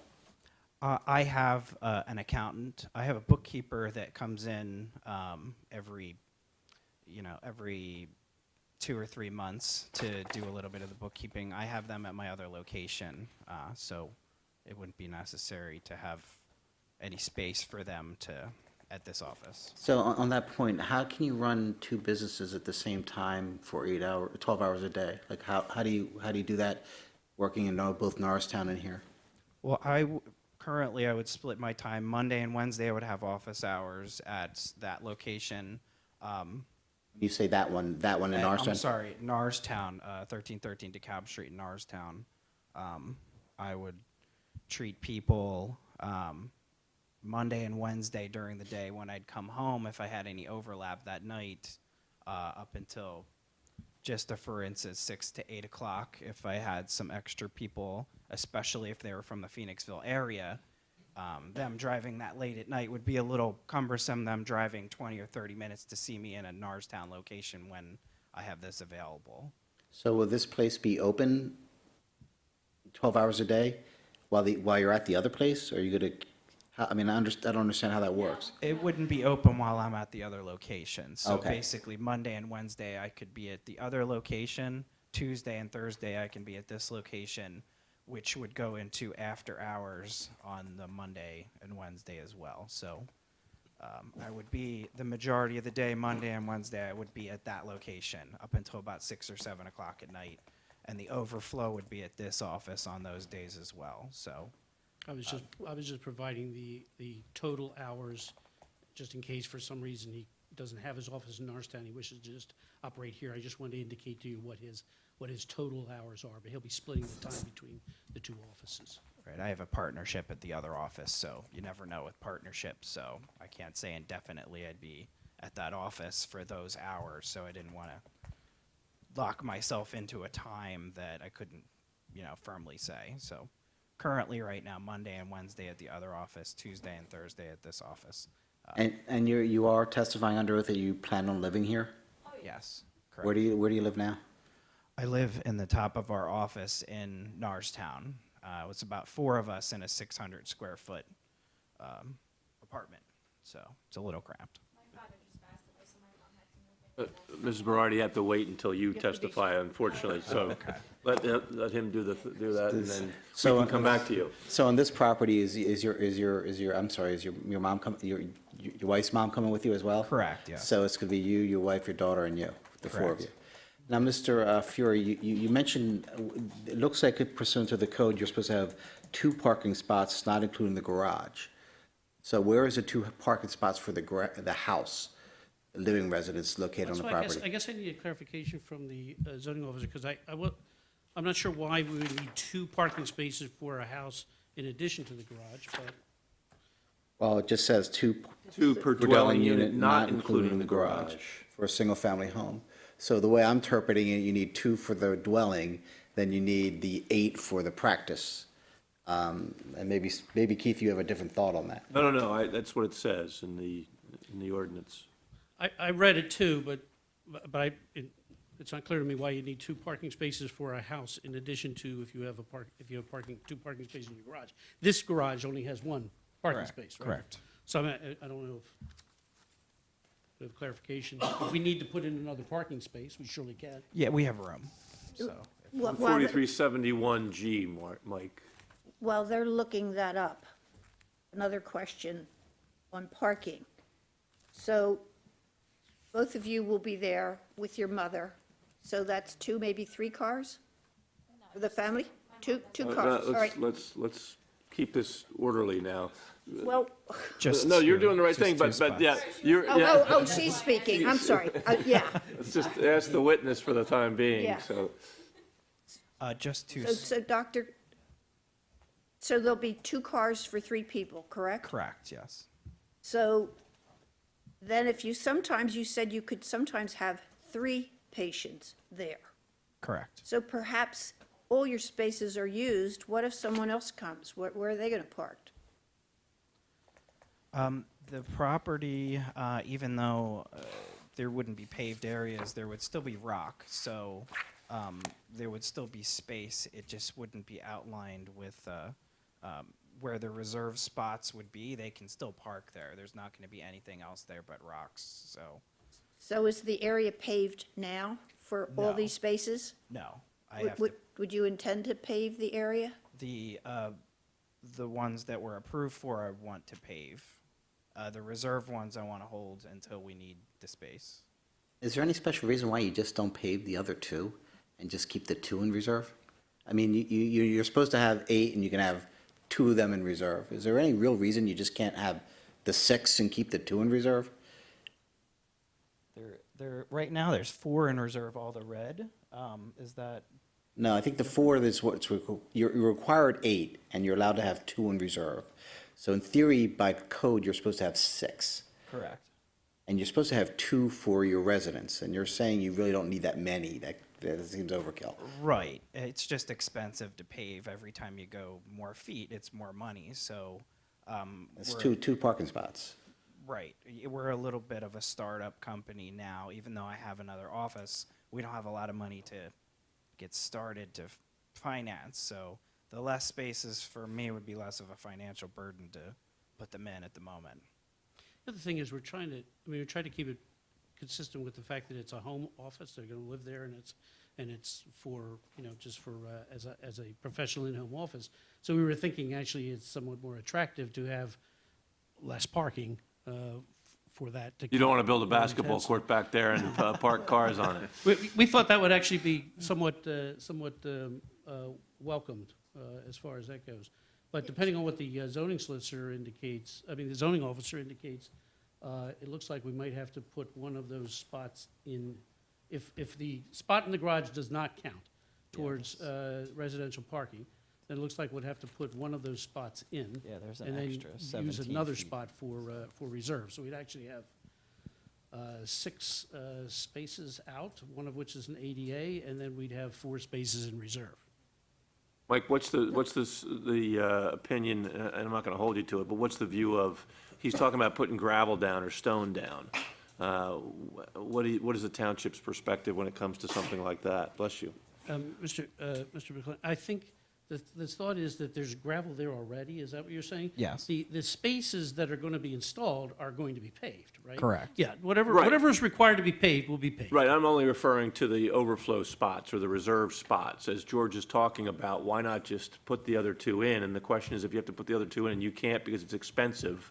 I have an accountant. I have a bookkeeper that comes in every 2 or 3 months to do a little bit of the bookkeeping. I have them at my other location, so it wouldn't be necessary to have any space for them at this office. So on that point, how can you run 2 businesses at the same time for 12 hours a day? Like how do you do that working in both Norristown and here? Well, currently I would split my time. Monday and Wednesday I would have office hours at that location. You say that one in Norristown? I'm sorry, Norristown, 1313 DeKalb Street in Norristown. I would treat people Monday and Wednesday during the day when I'd come home, if I had any overlap that night, up until just for instance, 6 to 8 o'clock, if I had some extra people, especially if they were from the Phoenixville area, them driving that late at night would be a little cumbersome, them driving 20 or 30 minutes to see me in a Norristown location when I have this available. So will this place be open 12 hours a day while you're at the other place? Or are you going to, I mean, I don't understand how that works. It wouldn't be open while I'm at the other location. So Okay. basically, Monday and Wednesday, I could be at the other location. Tuesday and Thursday, I can be at this location, which would go into after hours on the Monday and Wednesday as well. So I would be, the majority of the day, Monday and Wednesday, I would be at that location up until about 6 or 7 o'clock at night. And the overflow would be at this office on those days as well, so. I was just providing the total hours, just in case for some reason he doesn't have his office in Norristown, he wishes to just operate here. I just wanted to indicate to you what his total hours are, but he'll be splitting the time between the two offices. Right, I have a partnership at the other office, so you never know with partnerships, so I can't say indefinitely I'd be at that office for those hours, so I didn't want to lock myself into a time that I couldn't, firmly say, so. Currently, right now, Monday and Wednesday at the other office, Tuesday and Thursday at this office. And you are testifying under oath that you plan on living here? Yes, correct. Where do you live now? I live in the top of our office in Norristown. It's about 4 of us in a 600 square foot apartment, so it's a little cramped. Mrs. Berardi, you have to wait until you testify, unfortunately, so let him do that, and then we So, can come back to you. So on this property, is your mom your wife's mom coming with you as well? Correct, yeah. So it's going to be you, your wife, your daughter, and you, the 4 of Correct. you. Now, Mr. Fury, you mentioned, it looks like pursuant to the code, you're supposed to have 2 parking spots, not including the garage. So where is the 2 parking spots for the house, the living residence located on That's the why property? I guess I need a clarification from the zoning officer, because I'm not sure why we would need 2 parking spaces for a house in addition to the garage, but Well, it just says 2 2 per dwelling unit, not including the garage. for a single-family home. So the way I'm interpreting it, you need 2 for the dwelling, then you need the 8 for the practice. And maybe Keith, you have a different thought on that. No, that's what it says in the ordinance. I read it too, but it's not clear to me why you need 2 parking spaces for a house in addition to if you have 2 parking spaces in your garage. This garage only has 1 parking Correct, space, right? correct. So I don't know if we have clarification. If we need to put in another parking space, we surely can. Yeah, we have room, so. Well, 4371G, Mike. While they're looking that up, another question on parking. So both of you will be there with your mother, so that's 2, maybe 3 cars for the family? Two cars, all right. Let's keep this orderly now. Well, Just No, you're 2, doing the right just thing, 2 but yeah, spots. oh, she's speaking, I'm sorry, yeah. Let's just ask the witness for the time being, Yeah. so. Just 2, So Doctor, so there'll be 2 cars for 3 people, correct? correct, yes. So then if you said you could sometimes have 3 patients there. Correct. So perhaps all your spaces are used. What if someone else comes? Where are they going to park? The property, even though there wouldn't be paved areas, there would still be rock, so there would still be space. It just wouldn't be outlined with where the reserve spots would be. They can still park there. There's not going to be anything else there but rocks, so So is the area paved now for all No. these spaces? no. I have to, Would you intend to pave the area? the ones that were approved for, I want to pave. The reserve ones I want to hold until we need the space. Is there any special reason why you just don't pave the other 2 and just keep the 2 in reserve? I mean, you're supposed to have 8 and you can have 2 of them in reserve. Is there any real reason you just can't have the 6 and keep the 2 in reserve? Right now, there's 4 in reserve, all the red. Is that, No, I think the 4 is you're required 8 and you're allowed to have 2 in reserve. So in theory, by code, you're supposed to have 6. Correct. And you're supposed to have 2 for your residents, and you're saying you really don't need that many. That seems overkill. Right. It's just expensive to pave. Every time you go more feet, it's more money. So, It's we're- two parking spots. Right. We're a little bit of a startup company now. Even though I have another office, we don't have a lot of money to get started to finance. So the less spaces for me would be less of a financial burden to put them in at the moment. The other thing is we're trying to keep it consistent with the fact that it's a home office. They're going to live there, and it's for, just for, as a professional in-home office. So we were thinking actually it's somewhat more attractive to have less parking for that. You don't want to build a basketball court back there and park cars on it. We thought that would actually be somewhat welcomed as far as that goes. But depending on what the zoning solicitor indicates, the zoning officer indicates, it looks like we might have to put one of those spots in, if the spot in the garage does not count towards residential parking, then it looks like we'd have to put one of those spots in. Yeah, there's an and then extra use 17 another feet. spot for reserve. So we'd actually have 6 spaces out, one of which is an ADA, and then we'd have 4 spaces in reserve. Mike, what's the opinion, and I'm not going to hold you to it, but what's the view of, he's talking about putting gravel down or stone down. What is the township's perspective when it comes to something like that? Bless you. Mr. McLean, I think the thought is that there's gravel there already, is that what you're saying? Yes. The spaces that are going to be installed are going to be paved, right? Correct. Yeah, whatever Right. is required to be paved will be paved. Right, I'm only referring to the overflow spots or the reserve spots. As George is talking about, why not just put the other 2 in? And the question is, if you have to put the other 2 in and you can't because it's expensive,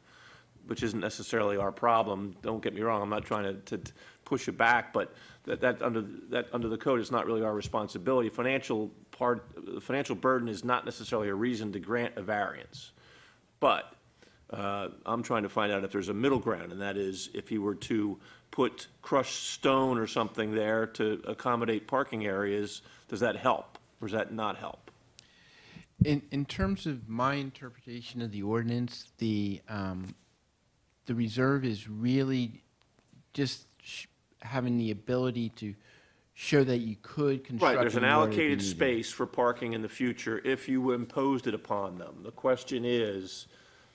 which isn't necessarily our problem, don't get me wrong, I'm not trying to push it back, but that under the code is not really our responsibility. The financial burden is not necessarily a reason to grant a variance. But I'm trying to find out if there's a middle ground, and that is if he were to put crushed stone or something there to accommodate parking areas, does that help, or does that not help? In terms of my interpretation of the ordinance, the reserve is really just having the ability to show that you could construct. Right, there's an in order to allocated meet it. space for parking in the future if you imposed it upon them. The question is,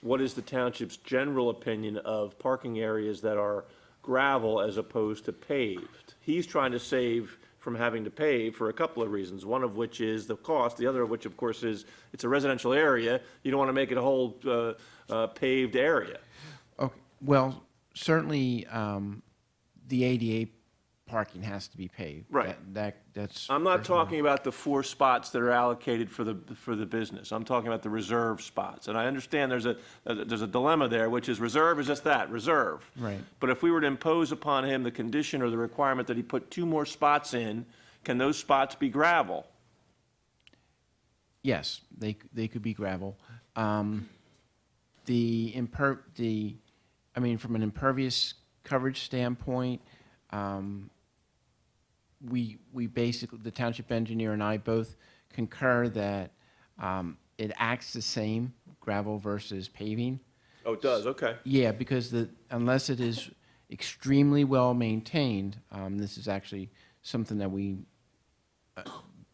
what is the township's general opinion of parking areas that are gravel as opposed to paved? He's trying to save from having to pave for a couple of reasons, one of which is the cost, the other of which, of course, is it's a residential area. You don't want to make it a whole paved area. Okay, well, certainly, the ADA parking has to be paved. Right. That's. I'm not first of all. talking about the 4 spots that are allocated for the business. I'm talking about the reserve spots. And I understand there's a dilemma there, which is reserve is just that, reserve. Right. But if we were to impose upon him the condition or the requirement that he put 2 more spots in, can those spots be gravel? Yes, they could be gravel. From an impervious coverage standpoint, we basically, the township engineer and I both concur that it acts the same, gravel versus paving. Oh, it does, okay. Yeah, because unless it is extremely well maintained, this is actually something that we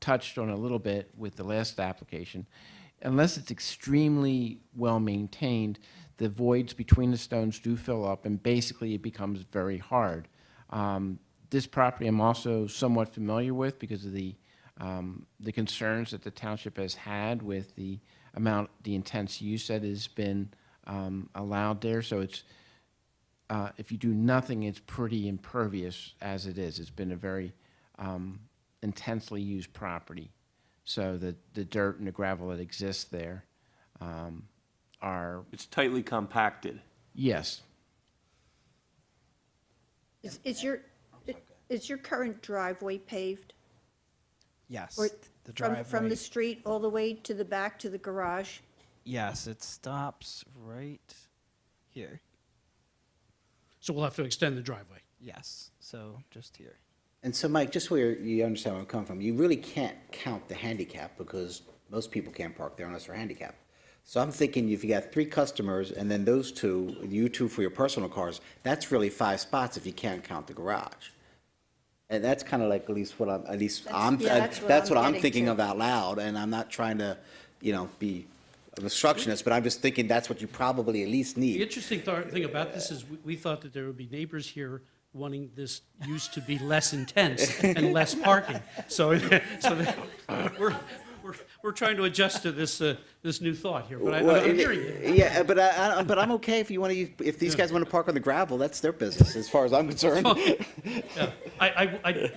touched on a little bit with the last application. Unless it's extremely well maintained, the voids between the stones do fill up, and basically it becomes very hard. This property I'm also somewhat familiar with because of the concerns that the township has had with the intense use that has been allowed there. So it's, if you do nothing, it's pretty impervious as it is. It's been a very intensely used property. So the dirt and the gravel that exists there are, It's tightly compacted. yes. Is your current driveway paved? Yes. Or The from driveway. the street all the way to the back to the garage? Yes, it stops right here. So we'll have to extend the driveway. Yes, so just here. And so, Mike, just where you understand where I'm coming from, you really can't count the handicap because most people can't park there unless they're handicapped. So I'm thinking if you got 3 customers and then those 2, you 2 for your personal cars, that's really 5 spots if you can't count the garage. And that's kind of like at least what that's what I'm getting thinking to. of out loud, and I'm not trying to, be an obstructionist, but I'm just thinking that's what you probably at least The need. interesting thing about this is we thought that there would be neighbors here wanting this use to be less intense and less parking. So, we're trying to adjust to this new thought here, but Well, I'm hearing you. Yeah, but I'm okay if you want to, if these guys want to park on the gravel, that's their business, as far as I'm concerned. Yeah.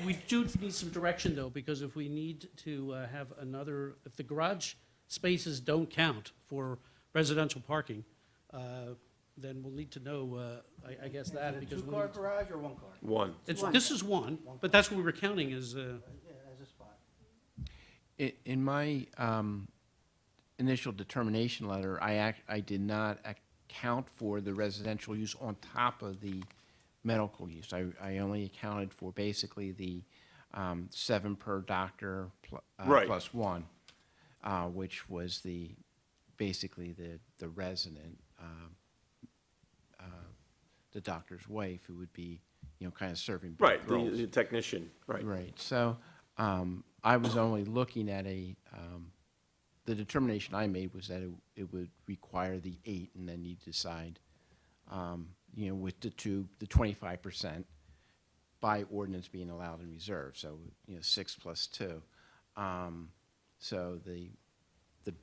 We do need some direction, though, because if we need to have another, if the garage spaces don't count for residential parking, then we'll need to know, I guess that, because we Two-car need to- garage or 1 car? One. this is one, but that's what we were counting as, Yeah, as a spot. In my initial determination letter, I did not account for the residential use on top of the medical use. I only accounted for basically the 7 per doctor Right. plus 1, which was basically the resident, the doctor's wife, who would be, kind of serving both Right, roles. the technician, right. Right, so, I was only looking at the determination I made was that it would require the 8, and then you decide, with the 25% by ordinance being allowed in reserve, so, 6 plus 2. So the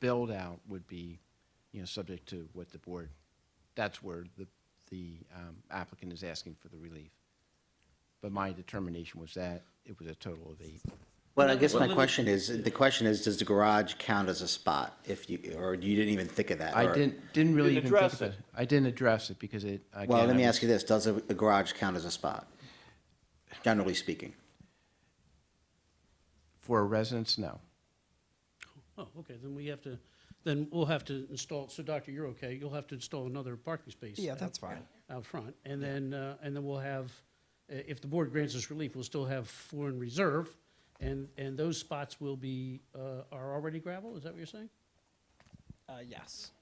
build-out would be, subject to what the board, that's where the applicant is asking for the relief. But my determination was that it was a total of 8. But I guess the question is, does the garage count as a spot or you didn't even think of that? I or- didn't really Didn't even think address of it. I didn't address it because it, again. Well, let me I ask you this, does a garage count as a spot, generally speaking? For a residence, no. oh, okay, then we'll have to install, so Doctor, you're okay, you'll have to install another parking space. Yeah, that's fine. Out front, and then we'll have, if the board grants us relief, we'll still have 4 in reserve, and those spots will be, are already gravel, is that what you're saying? Yes.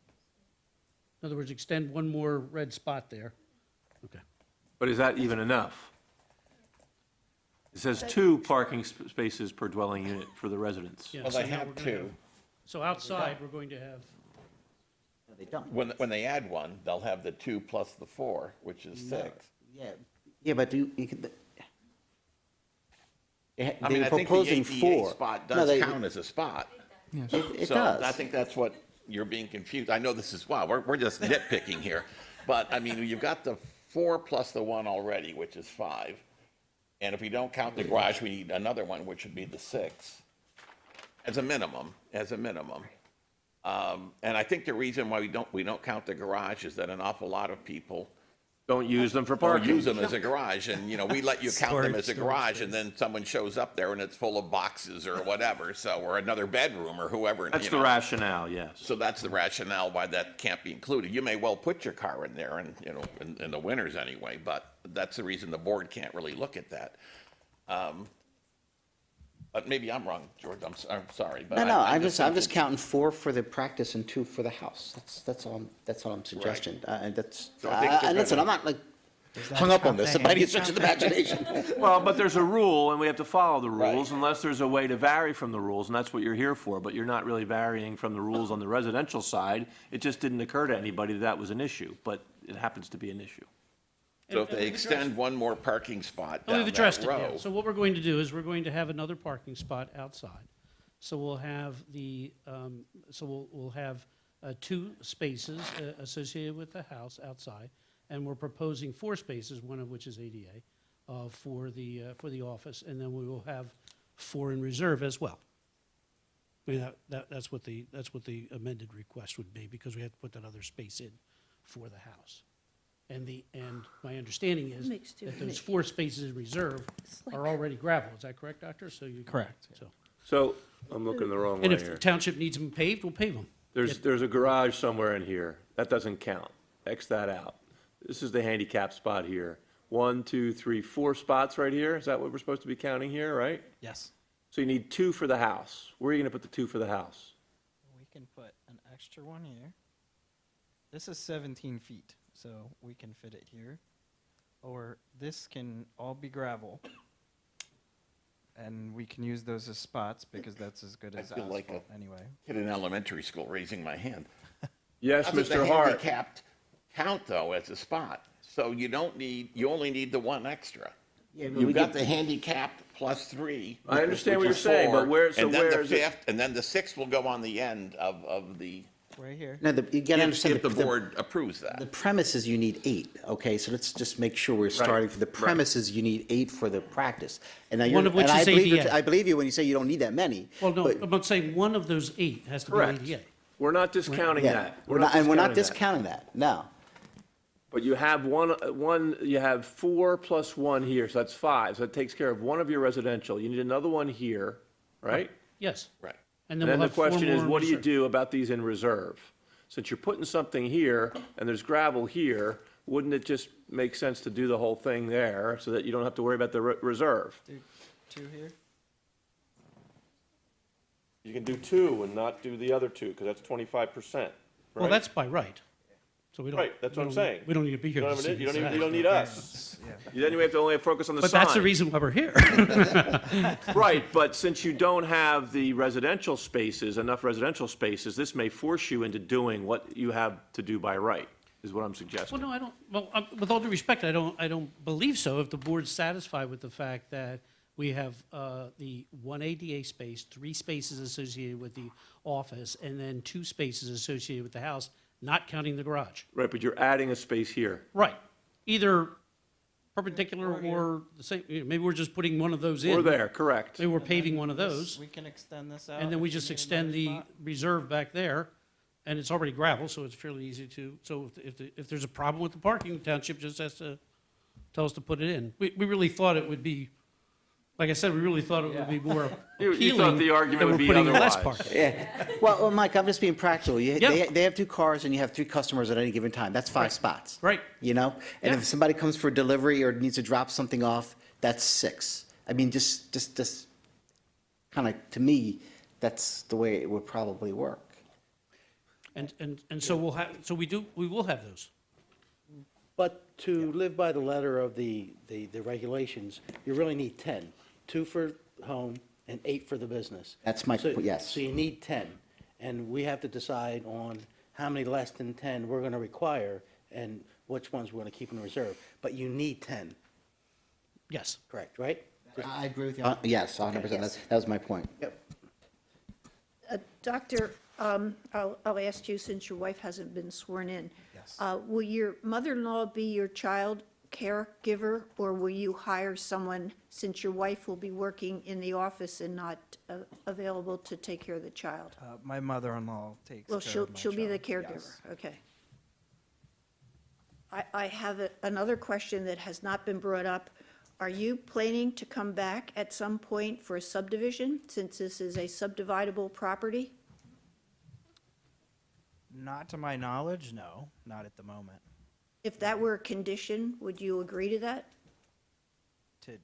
In other words, extend one more red spot there. Okay. But is that even enough? It says 2 parking spaces per dwelling unit for the residents. Yeah, Well, so they now have we're gonna 2. So outside, we're going to have, They don't. When they add 1, they'll have the 2 plus the 4, which is 6. Yeah, but you could. I mean, They're I think the proposing ADA 4. spot No, does they- count as a spot. It So does. I think that's what you're being confused. I know this is, wow, we're just nitpicking here. But, I mean, you've got the 4 plus the 1 already, which is 5. And if we don't count the garage, we need another one, which would be the 6, as a minimum. And I think the reason why we don't count the garage is that an awful lot of people Don't use them for or parking. use them as a garage, and, we let you count them as a garage, and then someone shows up there and it's full of boxes or whatever, so, or another bedroom or whoever. That's the rationale, yes. So that's the rationale why that can't be included. You may well put your car in there and, in the winters anyway, but that's the reason the board can't really look at that. But maybe I'm wrong, George, I'm sorry, but. No, I'm I'm just thinking- counting 4 for the practice and 2 for the house. That's all I'm suggesting. And that's, So I think they're and listen, gonna- I'm not hung up on this by any stretch of the imagination. Well, but there's a rule, and we have to follow the rules Right. unless there's a way to vary from the rules, and that's what you're here for. But you're not really varying from the rules on the residential side. It just didn't occur to anybody that was an issue, but it happens to be an issue. So if they extend one more parking spot oh, down we've addressed that it, yeah. row. So what we're going to do is we're going to have another parking spot outside. So we'll have we'll have 2 spaces associated with the house outside, and we're proposing 4 spaces, one of which is ADA, for the office, and then we will have 4 in reserve as well. I mean, that's what the amended request would be, because we have to put that other space in for the house. And my understanding is Makes too that many. those 4 spaces in reserve are already gravel, is that correct, Doctor? So you. Correct. So, I'm looking the wrong And way if the here. township needs them paved, we'll pave them. There's a garage somewhere in here. That doesn't count. X that out. This is the handicap spot here. 1, 2, 3, 4 spots right here. Is that what we're supposed to be counting here, right? Yes. So you need 2 for the house. Where are you gonna put the 2 for the house? We can put an extra one here. This is 17 feet, so we can fit it here. Or this can all be gravel. And we can use those as spots because that's as good I as feel asphalt like anyway. Kid in elementary school raising my hand. Yes, How does the Mr. Hart. handicapped count, though, as a spot? So you only need the one extra. You've got the handicapped plus 3. I understand which what is you're saying, but 4, where- so and then where the is it- fifth, and then the 6th will go on the end of the, Right here. Now, you gotta understand. if the board approves The that. premise is you need 8, okay? So let's just make sure we're starting for the premise is you need 8 for the practice. And now One of which and I is believe ADA. I believe you when you say you don't need that many. Well, no, but- I'm not saying one of those 8 has to be Correct. ADA. We're not discounting Yeah, that. we're not that. discounting that, no. But you have you have 4 plus 1 here, so that's 5. So that takes care of one of your residential. You need another one here, right? Yes. Right. And And then then we'll the have 4 question is, more in what do you reserve. do about these in reserve? Since you're putting something here and there's gravel here, wouldn't it just make sense to do the whole thing there so that you don't have to worry about the reserve? Do 2 here. You can do 2 and not do the other 2, because that's 25%. Well, that's by right. So we don't. Right, that's we what I'm don't- saying. We don't need to be You here. don't to have- see you don't this. even- you don't need us. Then we have to only focus on the sign. But that's the reason why we're here. Right, but since you don't have the residential spaces, enough residential spaces, this may force you into doing what you have to do by right, is what I'm suggesting. Well, no, I don't, well, with all due respect, I don't believe so. If the board's satisfied with the fact that we have the 1 ADA space, 3 spaces associated with the office, and then 2 spaces associated with the house, not counting the garage. Right, but you're adding a space here. Right. Either perpendicular or the same, maybe we're just putting one of those in. Or there, correct. Maybe we're paving one of those, We can extend this out. and then we if you just need extend another the spot. reserve back there, and it's already gravel, so it's fairly easy to, so if there's a problem with the parking, the township just has to tell us to put it in. We really thought it would be, like I said, we really thought it would be more You appealing thought the argument that would we're be putting in less otherwise. parking. Yeah. Well, Mike, I'm just being practical. Yeah. They have 2 cars and you have 3 customers at any given time. That's 5 spots. Right. You know? And Yeah. if somebody comes for delivery or needs to drop something off, that's 6. I mean, just kind of, to me, that's the way it would probably work. And so we will have those. But to live by the letter of the regulations, you really need 10. 2 for home and 8 for the business. That's my, So- yes. So you need 10. And we have to decide on how many less than 10 we're going to require and which ones we're going to keep in reserve. But you need 10, Yes. correct, right? I agree with you. Yes, 100%. That was my point. Yep. Doctor, I'll ask you, since your wife hasn't been sworn in. Yes. Will your mother-in-law be your child caregiver, or will you hire someone, since your wife will be working in the office and not available to take care of the child? My mother-in-law takes Well, care of my she'll be the child, caregiver, yes. okay. I have another question that has not been brought up. Are you planning to come back at some point for a subdivision, since this is a subdividable property? Not to my knowledge, no, not at the moment. If that were a condition, would you agree to that? To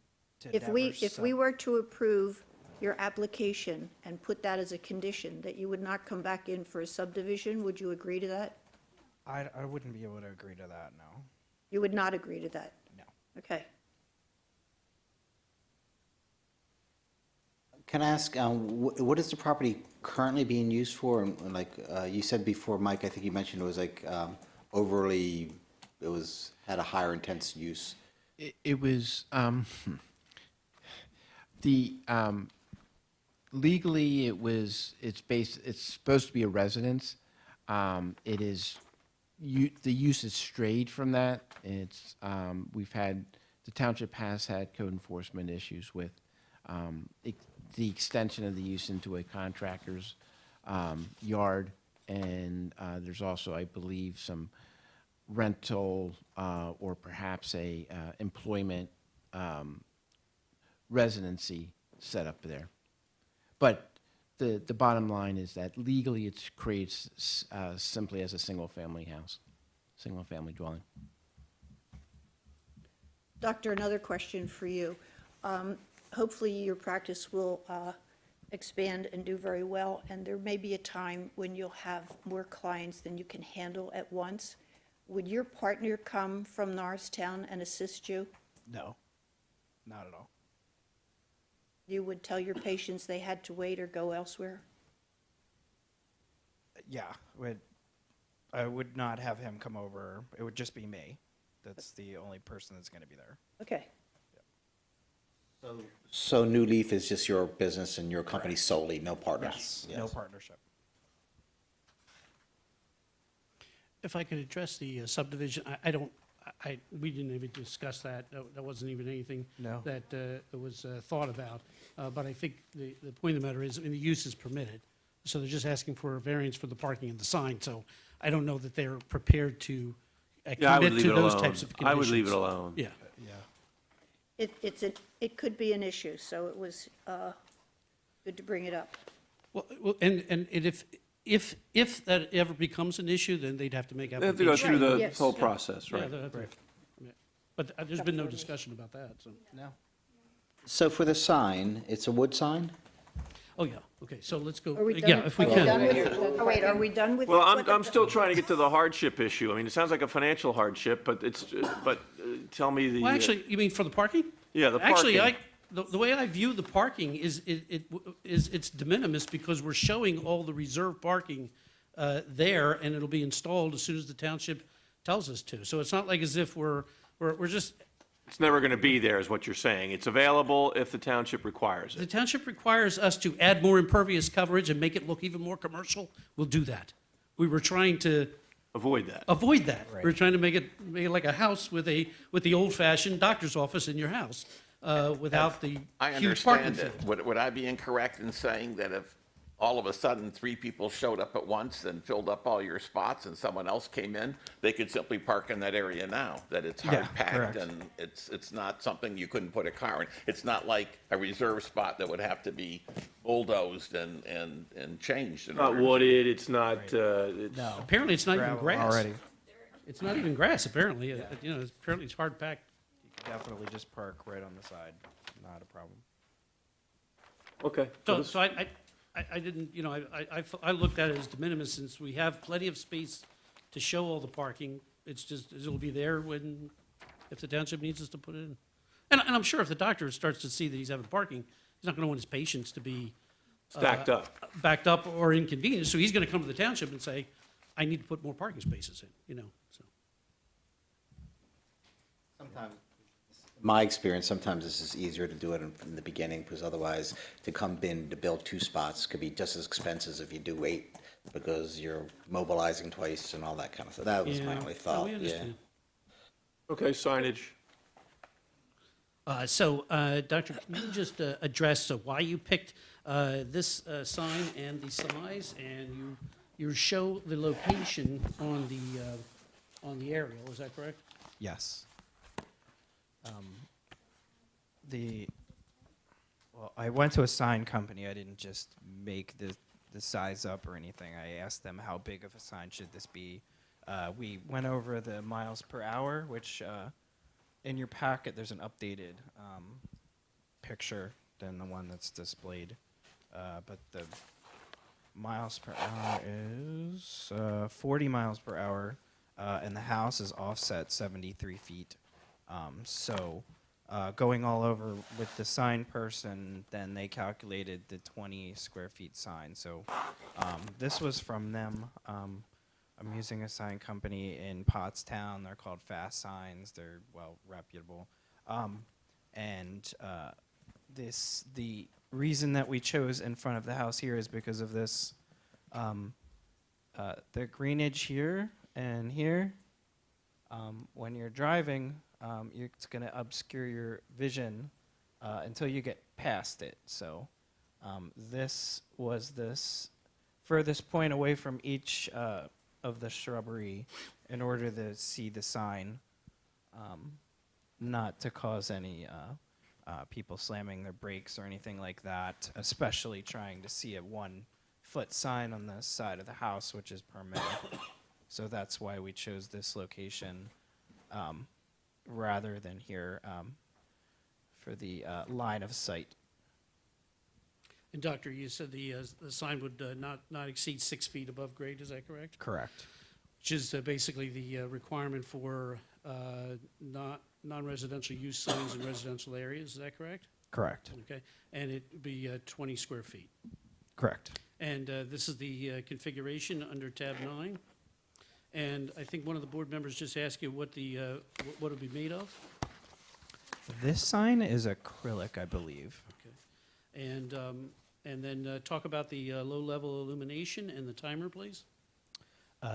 If never we sub- were to approve your application and put that as a condition, that you would not come back in for a subdivision, would you agree to that? I wouldn't be able to agree to that, no. You would not agree to that? No. Okay. Can I ask, what is the property currently being used for? And like, you said before, Mike, I think you mentioned it was like overly, had a higher intense use. It was, legally, it's supposed to be a residence. It is, the use has strayed from that. It's, the township has had code enforcement issues with the extension of the use into a contractor's yard. And there's also, I believe, some rental or perhaps a employment residency set up there. But the bottom line is that legally it creates simply as a single-family house, single-family dwelling. Doctor, another question for you. Hopefully, your practice will expand and do very well, and there may be a time when you'll have more clients than you can handle at once. Would your partner come from Norristown and assist you? No, not at all. You would tell your patients they had to wait or go elsewhere? Yeah, I would not have him come over. It would just be me. That's the only person that's going to be there. Okay. So New Leaf is just your business and your company solely, no partners? No partnership. If I could address the subdivision, we didn't even discuss that. That wasn't even anything No. that was thought about. But I think the point of the matter is, I mean, the use is permitted. So they're just asking for a variance for the parking and the sign. So I don't know that they're prepared to Yeah, I would commit leave to it those alone. types of conditions. I would leave it alone. Yeah. Yeah. It could be an issue, so it was good to bring it up. Well, and if that ever becomes an issue, then they'd have to make They have to application. go through Right, the yes. whole process, Yeah, right? they'll have to- yeah. But there's been no discussion about that, so. No. So for the sign, it's a wood sign? Oh, yeah, okay, so let's go, Are we done? yeah, if we Are we can. done with- oh, wait, are we done with? Well, what I'm the- still trying to get to the hardship issue. I mean, it sounds like a financial hardship, but tell me the. Well, actually, you mean for the parking? Yeah, the Actually, parking. the way I view the parking is, it's de minimis because we're showing all the reserved parking there, and it'll be installed as soon as the township tells us to. So it's not like as if we're just, It's never going to be there, is what you're saying. It's available if the township requires the it. township requires us to add more impervious coverage and make it look even more commercial, we'll do that. We were trying to Avoid that. avoid that. Right. We're trying to make it like a house with the old-fashioned doctor's office in your house, without the I huge parking understand fee. it. Would I be incorrect in saying that if all of a sudden 3 people showed up at once and filled up all your spots and someone else came in, they could simply park in that area now? That it's Yeah, hard packed correct. and it's not something you couldn't put a car in? It's not like a reserved spot that would have to be bulldozed and changed in Not order to- wooded, it's not, it's. No. Apparently, it's not even Gravel grass. already. It's not even grass, apparently. Apparently it's hard packed. You could definitely just park right on the side. Not a problem. Okay. So I didn't, I looked at it as de minimis since we have plenty of space to show all the parking. It's just, it'll be there if the township needs us to put it in. And I'm sure if the doctor starts to see that he's having parking, he's not going to want his patients to be Stacked up. backed up or inconvenienced. So he's going to come to the township and say, I need to put more parking spaces in, so. Sometimes, my experience, sometimes this is easier to do it in the beginning, because otherwise, to come in to build 2 spots could be just as expensive if you do 8, because you're mobilizing twice and all that kind of stuff. That was my Yeah. only No, thought, we yeah. understand. Okay, signage. Doctor, can you just address why you picked this sign and the size, and you show the location on the aerial, is that correct? Yes. Well, I went to a sign company. I didn't just make the size up or anything. I asked them how big of a sign should this be. We went over the miles per hour, which in your packet there's an updated picture than the one that's displayed. But the miles per hour is 40 miles per hour, and the house is offset 73 feet. Going all over with the sign person, then they calculated the 20 square feet sign. So this was from them. I'm using a sign company in Pottstown. They're called Fast Signs. They're well reputable. The reason that we chose in front of the house here is because of this. The greenage here and here. When you're driving, it's going to obscure your vision until you get past it. So this was this furthest point away from each of the shrubbery in order to see the sign, not to cause any people slamming their brakes or anything like that, especially trying to see a 1-foot sign on the side of the house, which is permitted. So that's why we chose this location rather than here for the line of sight. And Doctor, you said the sign would not exceed 6 feet above grade, is that correct? Correct. Which is basically the requirement for non-residential use signs in residential areas, is that correct? Correct. Okay, and it'd be 20 square feet. Correct. And this is the configuration under tab 9. And I think one of the board members just asked you what what it'd be made of. This sign is acrylic, I believe. Okay. And then talk about the low-level illumination and the timer, please.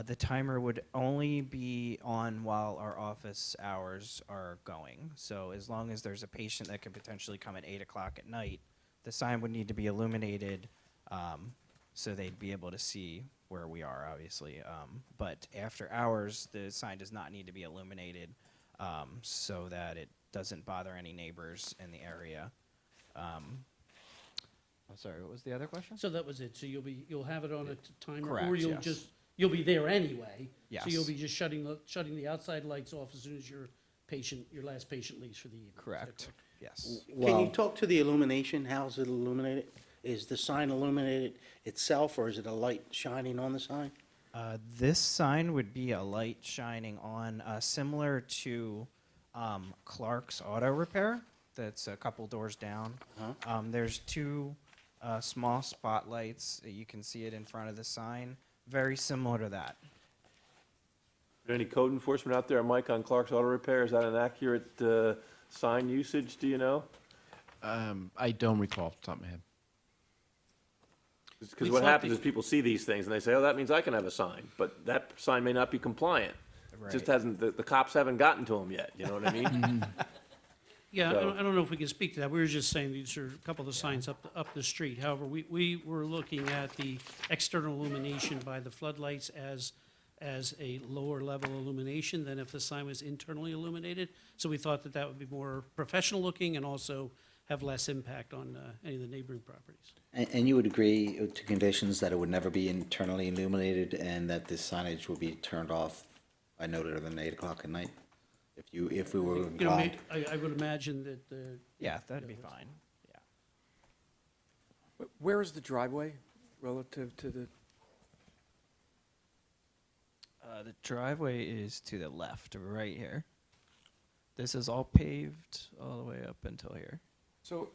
The timer would only be on while our office hours are going. So as long as there's a patient that could potentially come at 8 o'clock at night, the sign would need to be illuminated so they'd be able to see where we are, obviously. But after hours, the sign does not need to be illuminated so that it doesn't bother any neighbors in the area. I'm sorry, what was the other question? So that was it. So you'll have it on a timer, Correct, or you'll yes. you'll be there anyway. Yes. So you'll be just shutting the outside lights off as soon as your last patient leaves for the evening. Is that Correct. Yes. Can you talk to the illumination? How's it illuminated? Is the sign illuminated itself, or is it a light shining on the sign? This sign would be a light shining on, similar to Clark's Auto Repair. That's a couple doors down. There's two small spotlights. You can see it in front of the sign. Very similar to that. Any code enforcement out there, Mike, on Clark's Auto Repair? Is that an accurate sign usage, do you know? I don't recall off the top of my head. Because We what thought happens the- is people see these things and they say, oh, that means I can have a sign, but that sign may not be compliant. It just Right. hasn't, the cops haven't gotten to them yet, you know what I mean? Yeah, I So- don't know if we can speak to that. We were just saying these are a couple of the signs up the street. However, we were looking at the external illumination by the floodlights as a lower level illumination than if the sign was internally illuminated. So we thought that would be more professional looking and also have less impact on any of the neighboring properties. And you would agree to conditions that it would never be internally illuminated and that the signage would be turned off, I noted, other than 8 o'clock at night? If we were You know, inclined? I would imagine that the. Yeah, that'd be fine. Yeah. Where is the driveway relative to the, The driveway is to the left, right here. This is all paved all the way up until here. so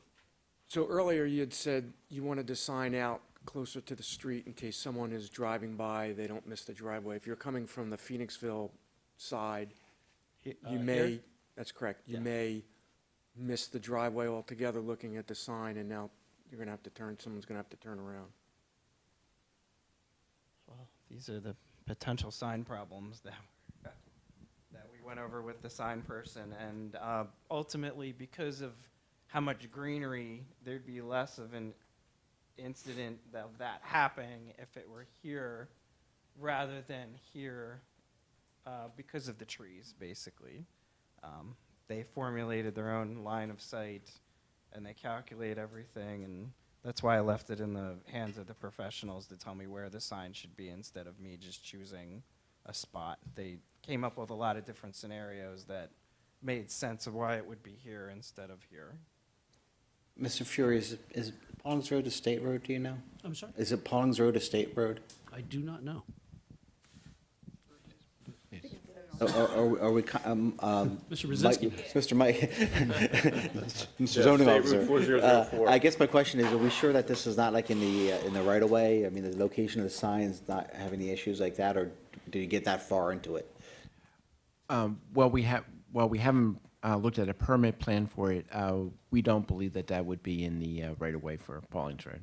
earlier you had said you wanted to sign out closer to the street in case someone is driving by, they don't miss the driveway. If you're coming from the Phoenixville side, you may, Here? that's correct, you Yeah. may miss the driveway altogether looking at the sign, and now you're gonna have to turn, someone's gonna have to turn around. Well, these are the potential sign problems that we went over with the sign person, and ultimately, because of how much greenery, there'd be less of an incident of that happening if it were here rather than here, because of the trees, basically. They formulated their own line of sight, and they calculate everything, and that's why I left it in the hands of the professionals to tell me where the sign should be instead of me just choosing a spot. They came up with a lot of different scenarios that made sense of why it would be here instead of here. Mr. Fury, is Paulings Road a state road, do you know? I'm sorry? Is it Paulings Road a state road? I do not know. Are we, Mr. Brzezinski. Mr. Mike, Mr. Zoning State Officer. Route 4004. I guess my question is, are we sure that this is not like in the right of way? I mean, the location of the signs not having the issues like that, or did you get that far into it? Well, we haven't looked at a permit plan for it. We don't believe that would be in the right-of-way for Paulings Road.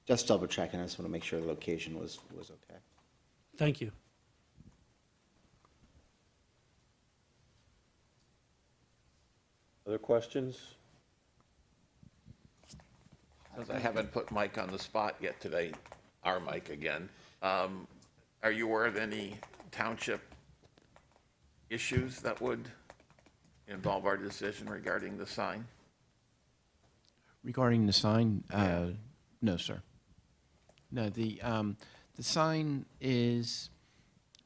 Just double checking, I just want to make sure the location was okay. Thank you. Other questions? Since I haven't put Mike on the spot yet today, our Mike again, are you aware of any township issues that would involve our decision regarding the sign? Regarding the sign, no, sir. No, the sign is,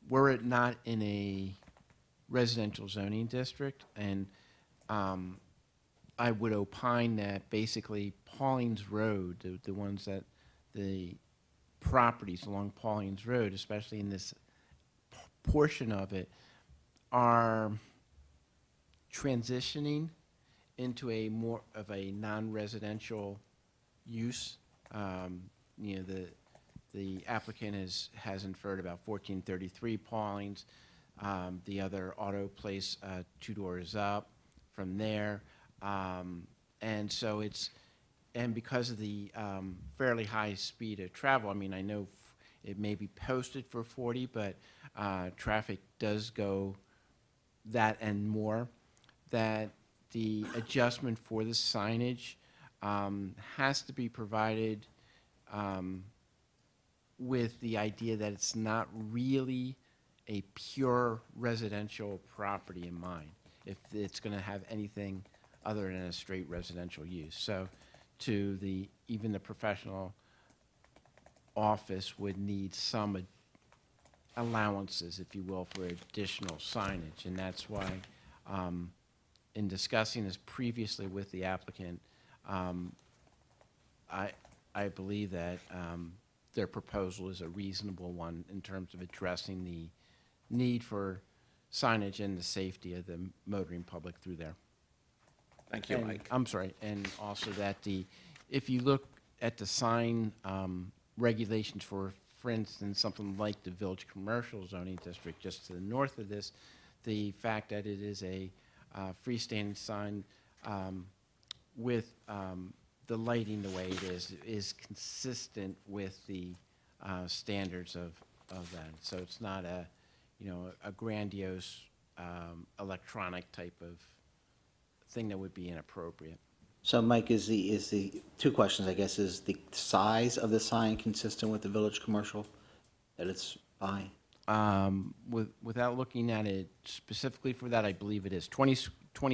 were it not in a residential zoning district, and I would opine that basically Pauling's Road, the ones that, the properties along Pauling's Road, especially in this portion of it, are transitioning into a more of a non-residential use. You know, the applicant has inferred about 1433 Pauling's. The other auto place 2 doors up from there. And so and because of the fairly high speed of travel, I mean, I know it may be posted for 40, but traffic does go that and more, that the adjustment for the signage has to be provided with the idea that it's not really a pure residential property in mind, if it's going to have anything other than a straight residential use. So even the professional office would need some allowances, if you will, for additional signage. And that's why, in discussing this previously with the applicant, I believe that their proposal is a reasonable one in terms of addressing the need for signage and the safety of the motoring public through there. Thank you, And- Mike. I'm sorry, and also that if you look at the sign regulations for instance, something like the Village Commercial Zoning District, just to the north of this, the fact that it is a freestanding sign with the lighting the way it is consistent with the standards of that. So it's not a grandiose electronic type of thing that would be inappropriate. So Mike, is the, 2 questions, I guess, is the size of the sign consistent with the village commercial that it's by? Without looking at it specifically for that, I believe it is 20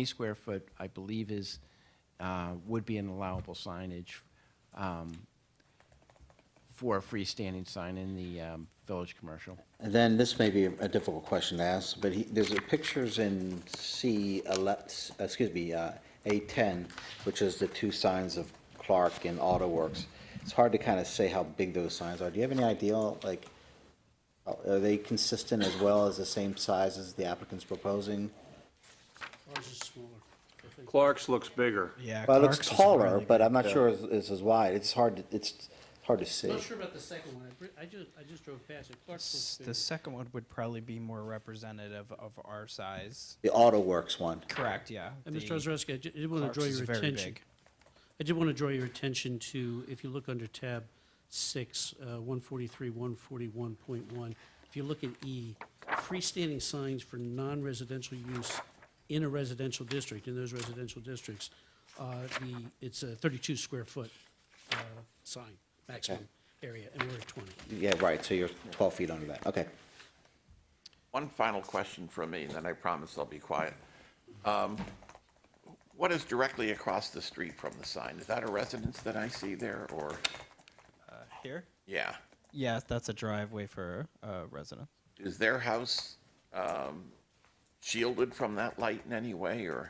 square foot, I believe would be an allowable signage for a freestanding sign in the village commercial. And then this may be a difficult question to ask, but there's pictures in A10, which is the 2 signs of Clark and Auto Works. It's hard to kind of say how big those signs are. Do you have any idea, like, are they consistent as well as the same size as the applicant's proposing? Ours is smaller. I think. Clark's looks bigger. Yeah. Well, it looks Clark's is taller, really but big. I'm not sure it's as wide. It's hard to I'm see. not sure about the second one. I just drove past it. Clark's looks The bigger. second one would probably be more representative of our size. The Auto Works one. Correct, yeah. And Mr. The Ozarski, I did want to Clark's draw is your very attention. big. I did want to draw your attention to, if you look under tab 6, 143, 141.1, if you look at E, freestanding signs for non-residential use in a residential district, in those residential districts, it's a 32 square foot sign, maximum area, and we're at 20. Yeah, right, so you're 12 feet under that. Okay. One final question from me, and then I promise I'll be quiet. What is directly across the street from the sign? Is that a residence that I see there, or? Here? Yeah. Yes, that's a driveway for a resident. Is their house shielded from that light in any way, or?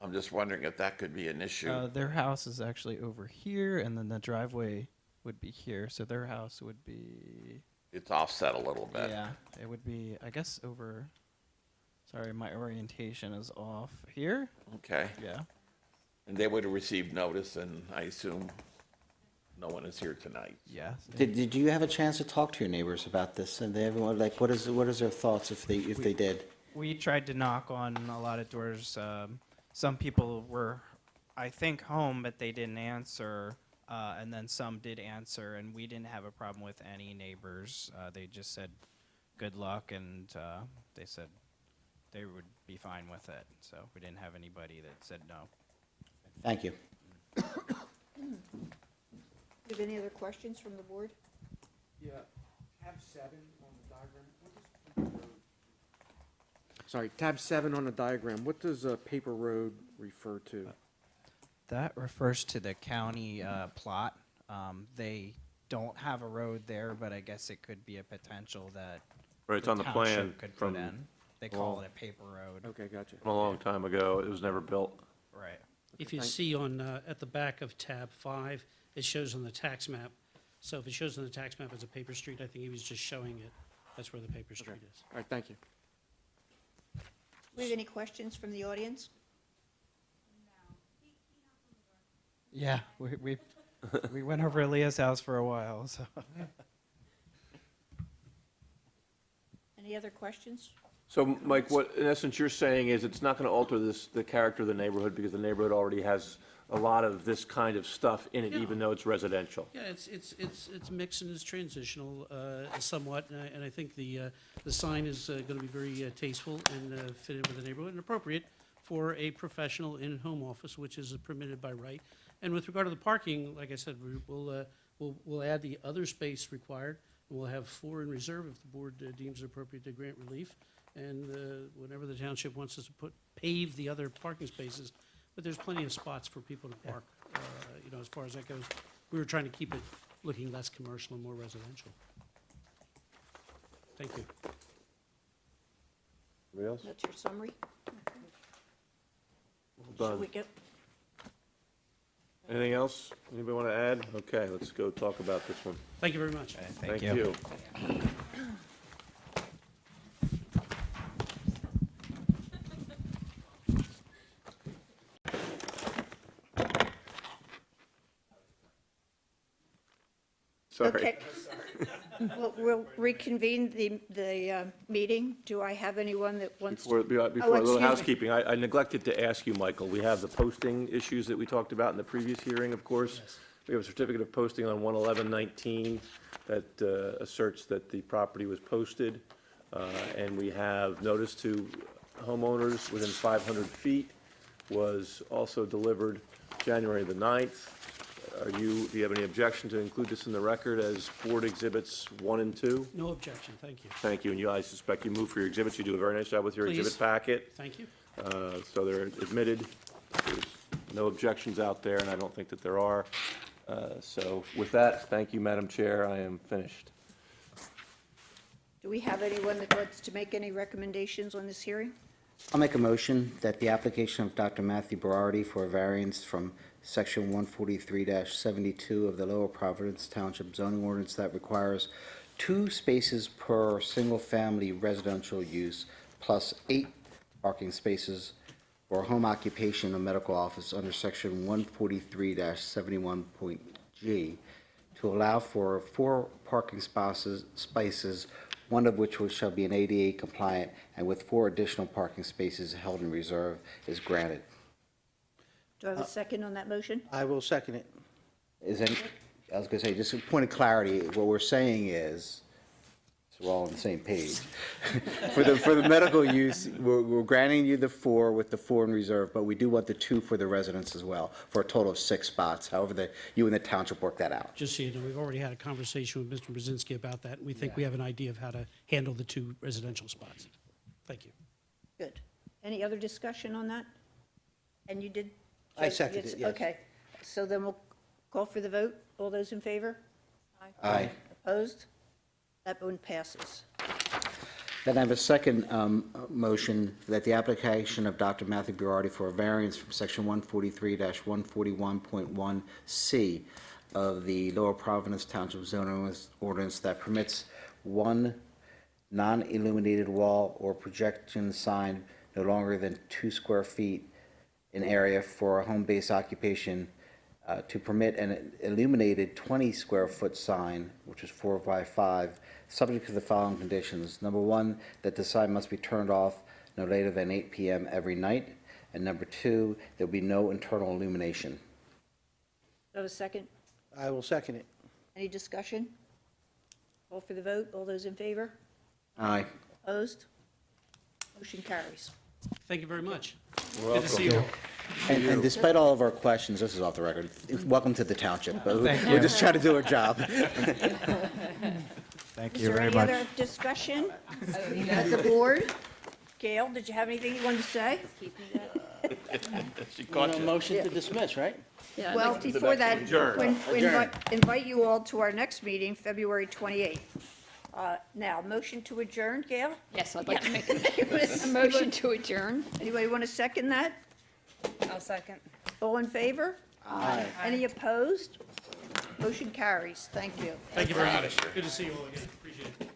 I'm just wondering if that could be an issue. Their house is actually over here, and then the driveway would be here, so their house would be, It's offset a little bit. yeah, it would be, I guess, over, sorry, my orientation is off here, Okay. yeah. And they would have received notice, and I assume no one is here tonight. Yeah. Did you have a chance to talk to your neighbors about this? And everyone, like, what is their thoughts if they did? We tried to knock on a lot of doors. Some people were, I think, home, but they didn't answer. And then some did answer, and we didn't have a problem with any neighbors. They just said, good luck, and they said they would be fine with it. So we didn't have anybody that said no. Thank you. Do you have any other questions from the board? Yeah, tab 7 on the diagram, what does paper road? Sorry, tab 7 on the diagram, what does paper road refer to? That refers to the county plot. They don't have a road there, but I guess it could be a potential that Right, it's the on the township plan could from put in. They call it a paper road. Okay, gotcha. A long time ago, it was never built. Right. If you see on, at the back of tab 5, it shows on the tax map. So if it shows on the tax map as a paper street, I think he was just showing it. That's where the paper street is. All right, thank you. Do we have any questions from the audience? Yeah, we went over to Leah's house for a while, so. Any other questions? So, Mike, what, in essence, you're saying is it's not going to alter the character of the neighborhood because the neighborhood already has a lot of this kind of stuff in it, Yeah. even though it's residential? Yeah, it's mixed and it's transitional somewhat, and I think the sign is going to be very tasteful and fit in with the neighborhood and appropriate for a professional in-home office, which is permitted by right. And with regard to the parking, like I said, we'll add the other space required. We'll have 4 in reserve if the board deems it appropriate to grant relief. And whenever the township wants us to pave the other parking spaces, but there's plenty of spots for people to park, as far as that goes. We were trying to keep it looking less commercial and more residential. Thank you. Anybody else? That's your summary? Done. Should we go? Anything else? Anybody want to add? Okay, let's go talk about this one. Thank you very much. Thank you. Sorry. Okay. We'll reconvene the meeting. Do I have anyone that wants to? Before a Oh, little excuse me. housekeeping, I neglected to ask you, Michael, we have the posting issues that we talked about in the previous hearing, of course. We have a certificate of posting on 11119 that asserts that the property was posted, and we have notice to homeowners within 500 feet was also delivered January the 9th. Do you have any objection to include this in the record as board exhibits 1 and 2? No objection, thank you. Thank you, and I suspect you move for your exhibits. You do a very nice job with your Please. exhibit packet. Thank you. So they're admitted. There's no objections out there, and I don't think that there are. So with that, thank you, Madam Chair. I am finished. Do we have anyone that wants to make any recommendations on this hearing? I'll make a motion that the application of Dr. Matthew Berardi for a variance from Section 143-72 of the Lower Providence Township zoning ordinance that requires 2 spaces per single-family residential use plus 8 parking spaces for home occupation of medical office under Section 143-71.g to allow for 4 parking spaces, one of which shall be an ADA compliant, and with 4 additional parking spaces held in reserve is granted. Do I have a second on that motion? I will second it. Is any, I was gonna say, just a point of clarity, what we're saying is, so we're all on the same page. For the medical use, we're granting you the 4 with the 4 in reserve, but we do want the 2 for the residents as well, for a total of 6 spots, however you and the township work that out. Just so you know, we've already had a conversation with Mr. Brzezinski about that, and we think we have an idea of how to handle the 2 residential spots. Thank you. Good. Any other discussion on that? And you did? I seconded it, yes. Okay, so then we'll call for the vote. All those in favor? Aye. Opposed? That one passes. Then I have a second motion that the application of Dr. Matthew Berardi for a variance from Section 143-141.1C of the Lower Providence Township zoning ordinance that permits 1 non-illuminated wall or projection sign no longer than 2 square feet in area for a home-based occupation to permit an illuminated 20-square-foot sign, which is 4 by 5, subject to the following conditions. Number 1, that the sign must be turned off no later than 8 p.m. every night. And number 2, there'll be no internal illumination. Do I have a second? I will second it. Any discussion? Call for the vote. All those in favor? Aye. Opposed? Motion carries. Thank you very much. You're Good to see you all. And despite all of our questions, this is off the record, welcome to the township. We're just trying to do our job. Thank you very much. Is there any other discussion at the board? Gail, did you have anything you wanted to say? She caught you. Motion to dismiss, right? Yeah, Well, before that, Adjourn. we invite you all to our next meeting, February 28th. Now, motion to adjourn, Gail? Yes, I'd like to make a motion to adjourn. Anybody want to second that? I'll second. All in favor? Aye. Any opposed? Motion carries. Thank you. Thank you very much. Good to see you all again. Appreciate it.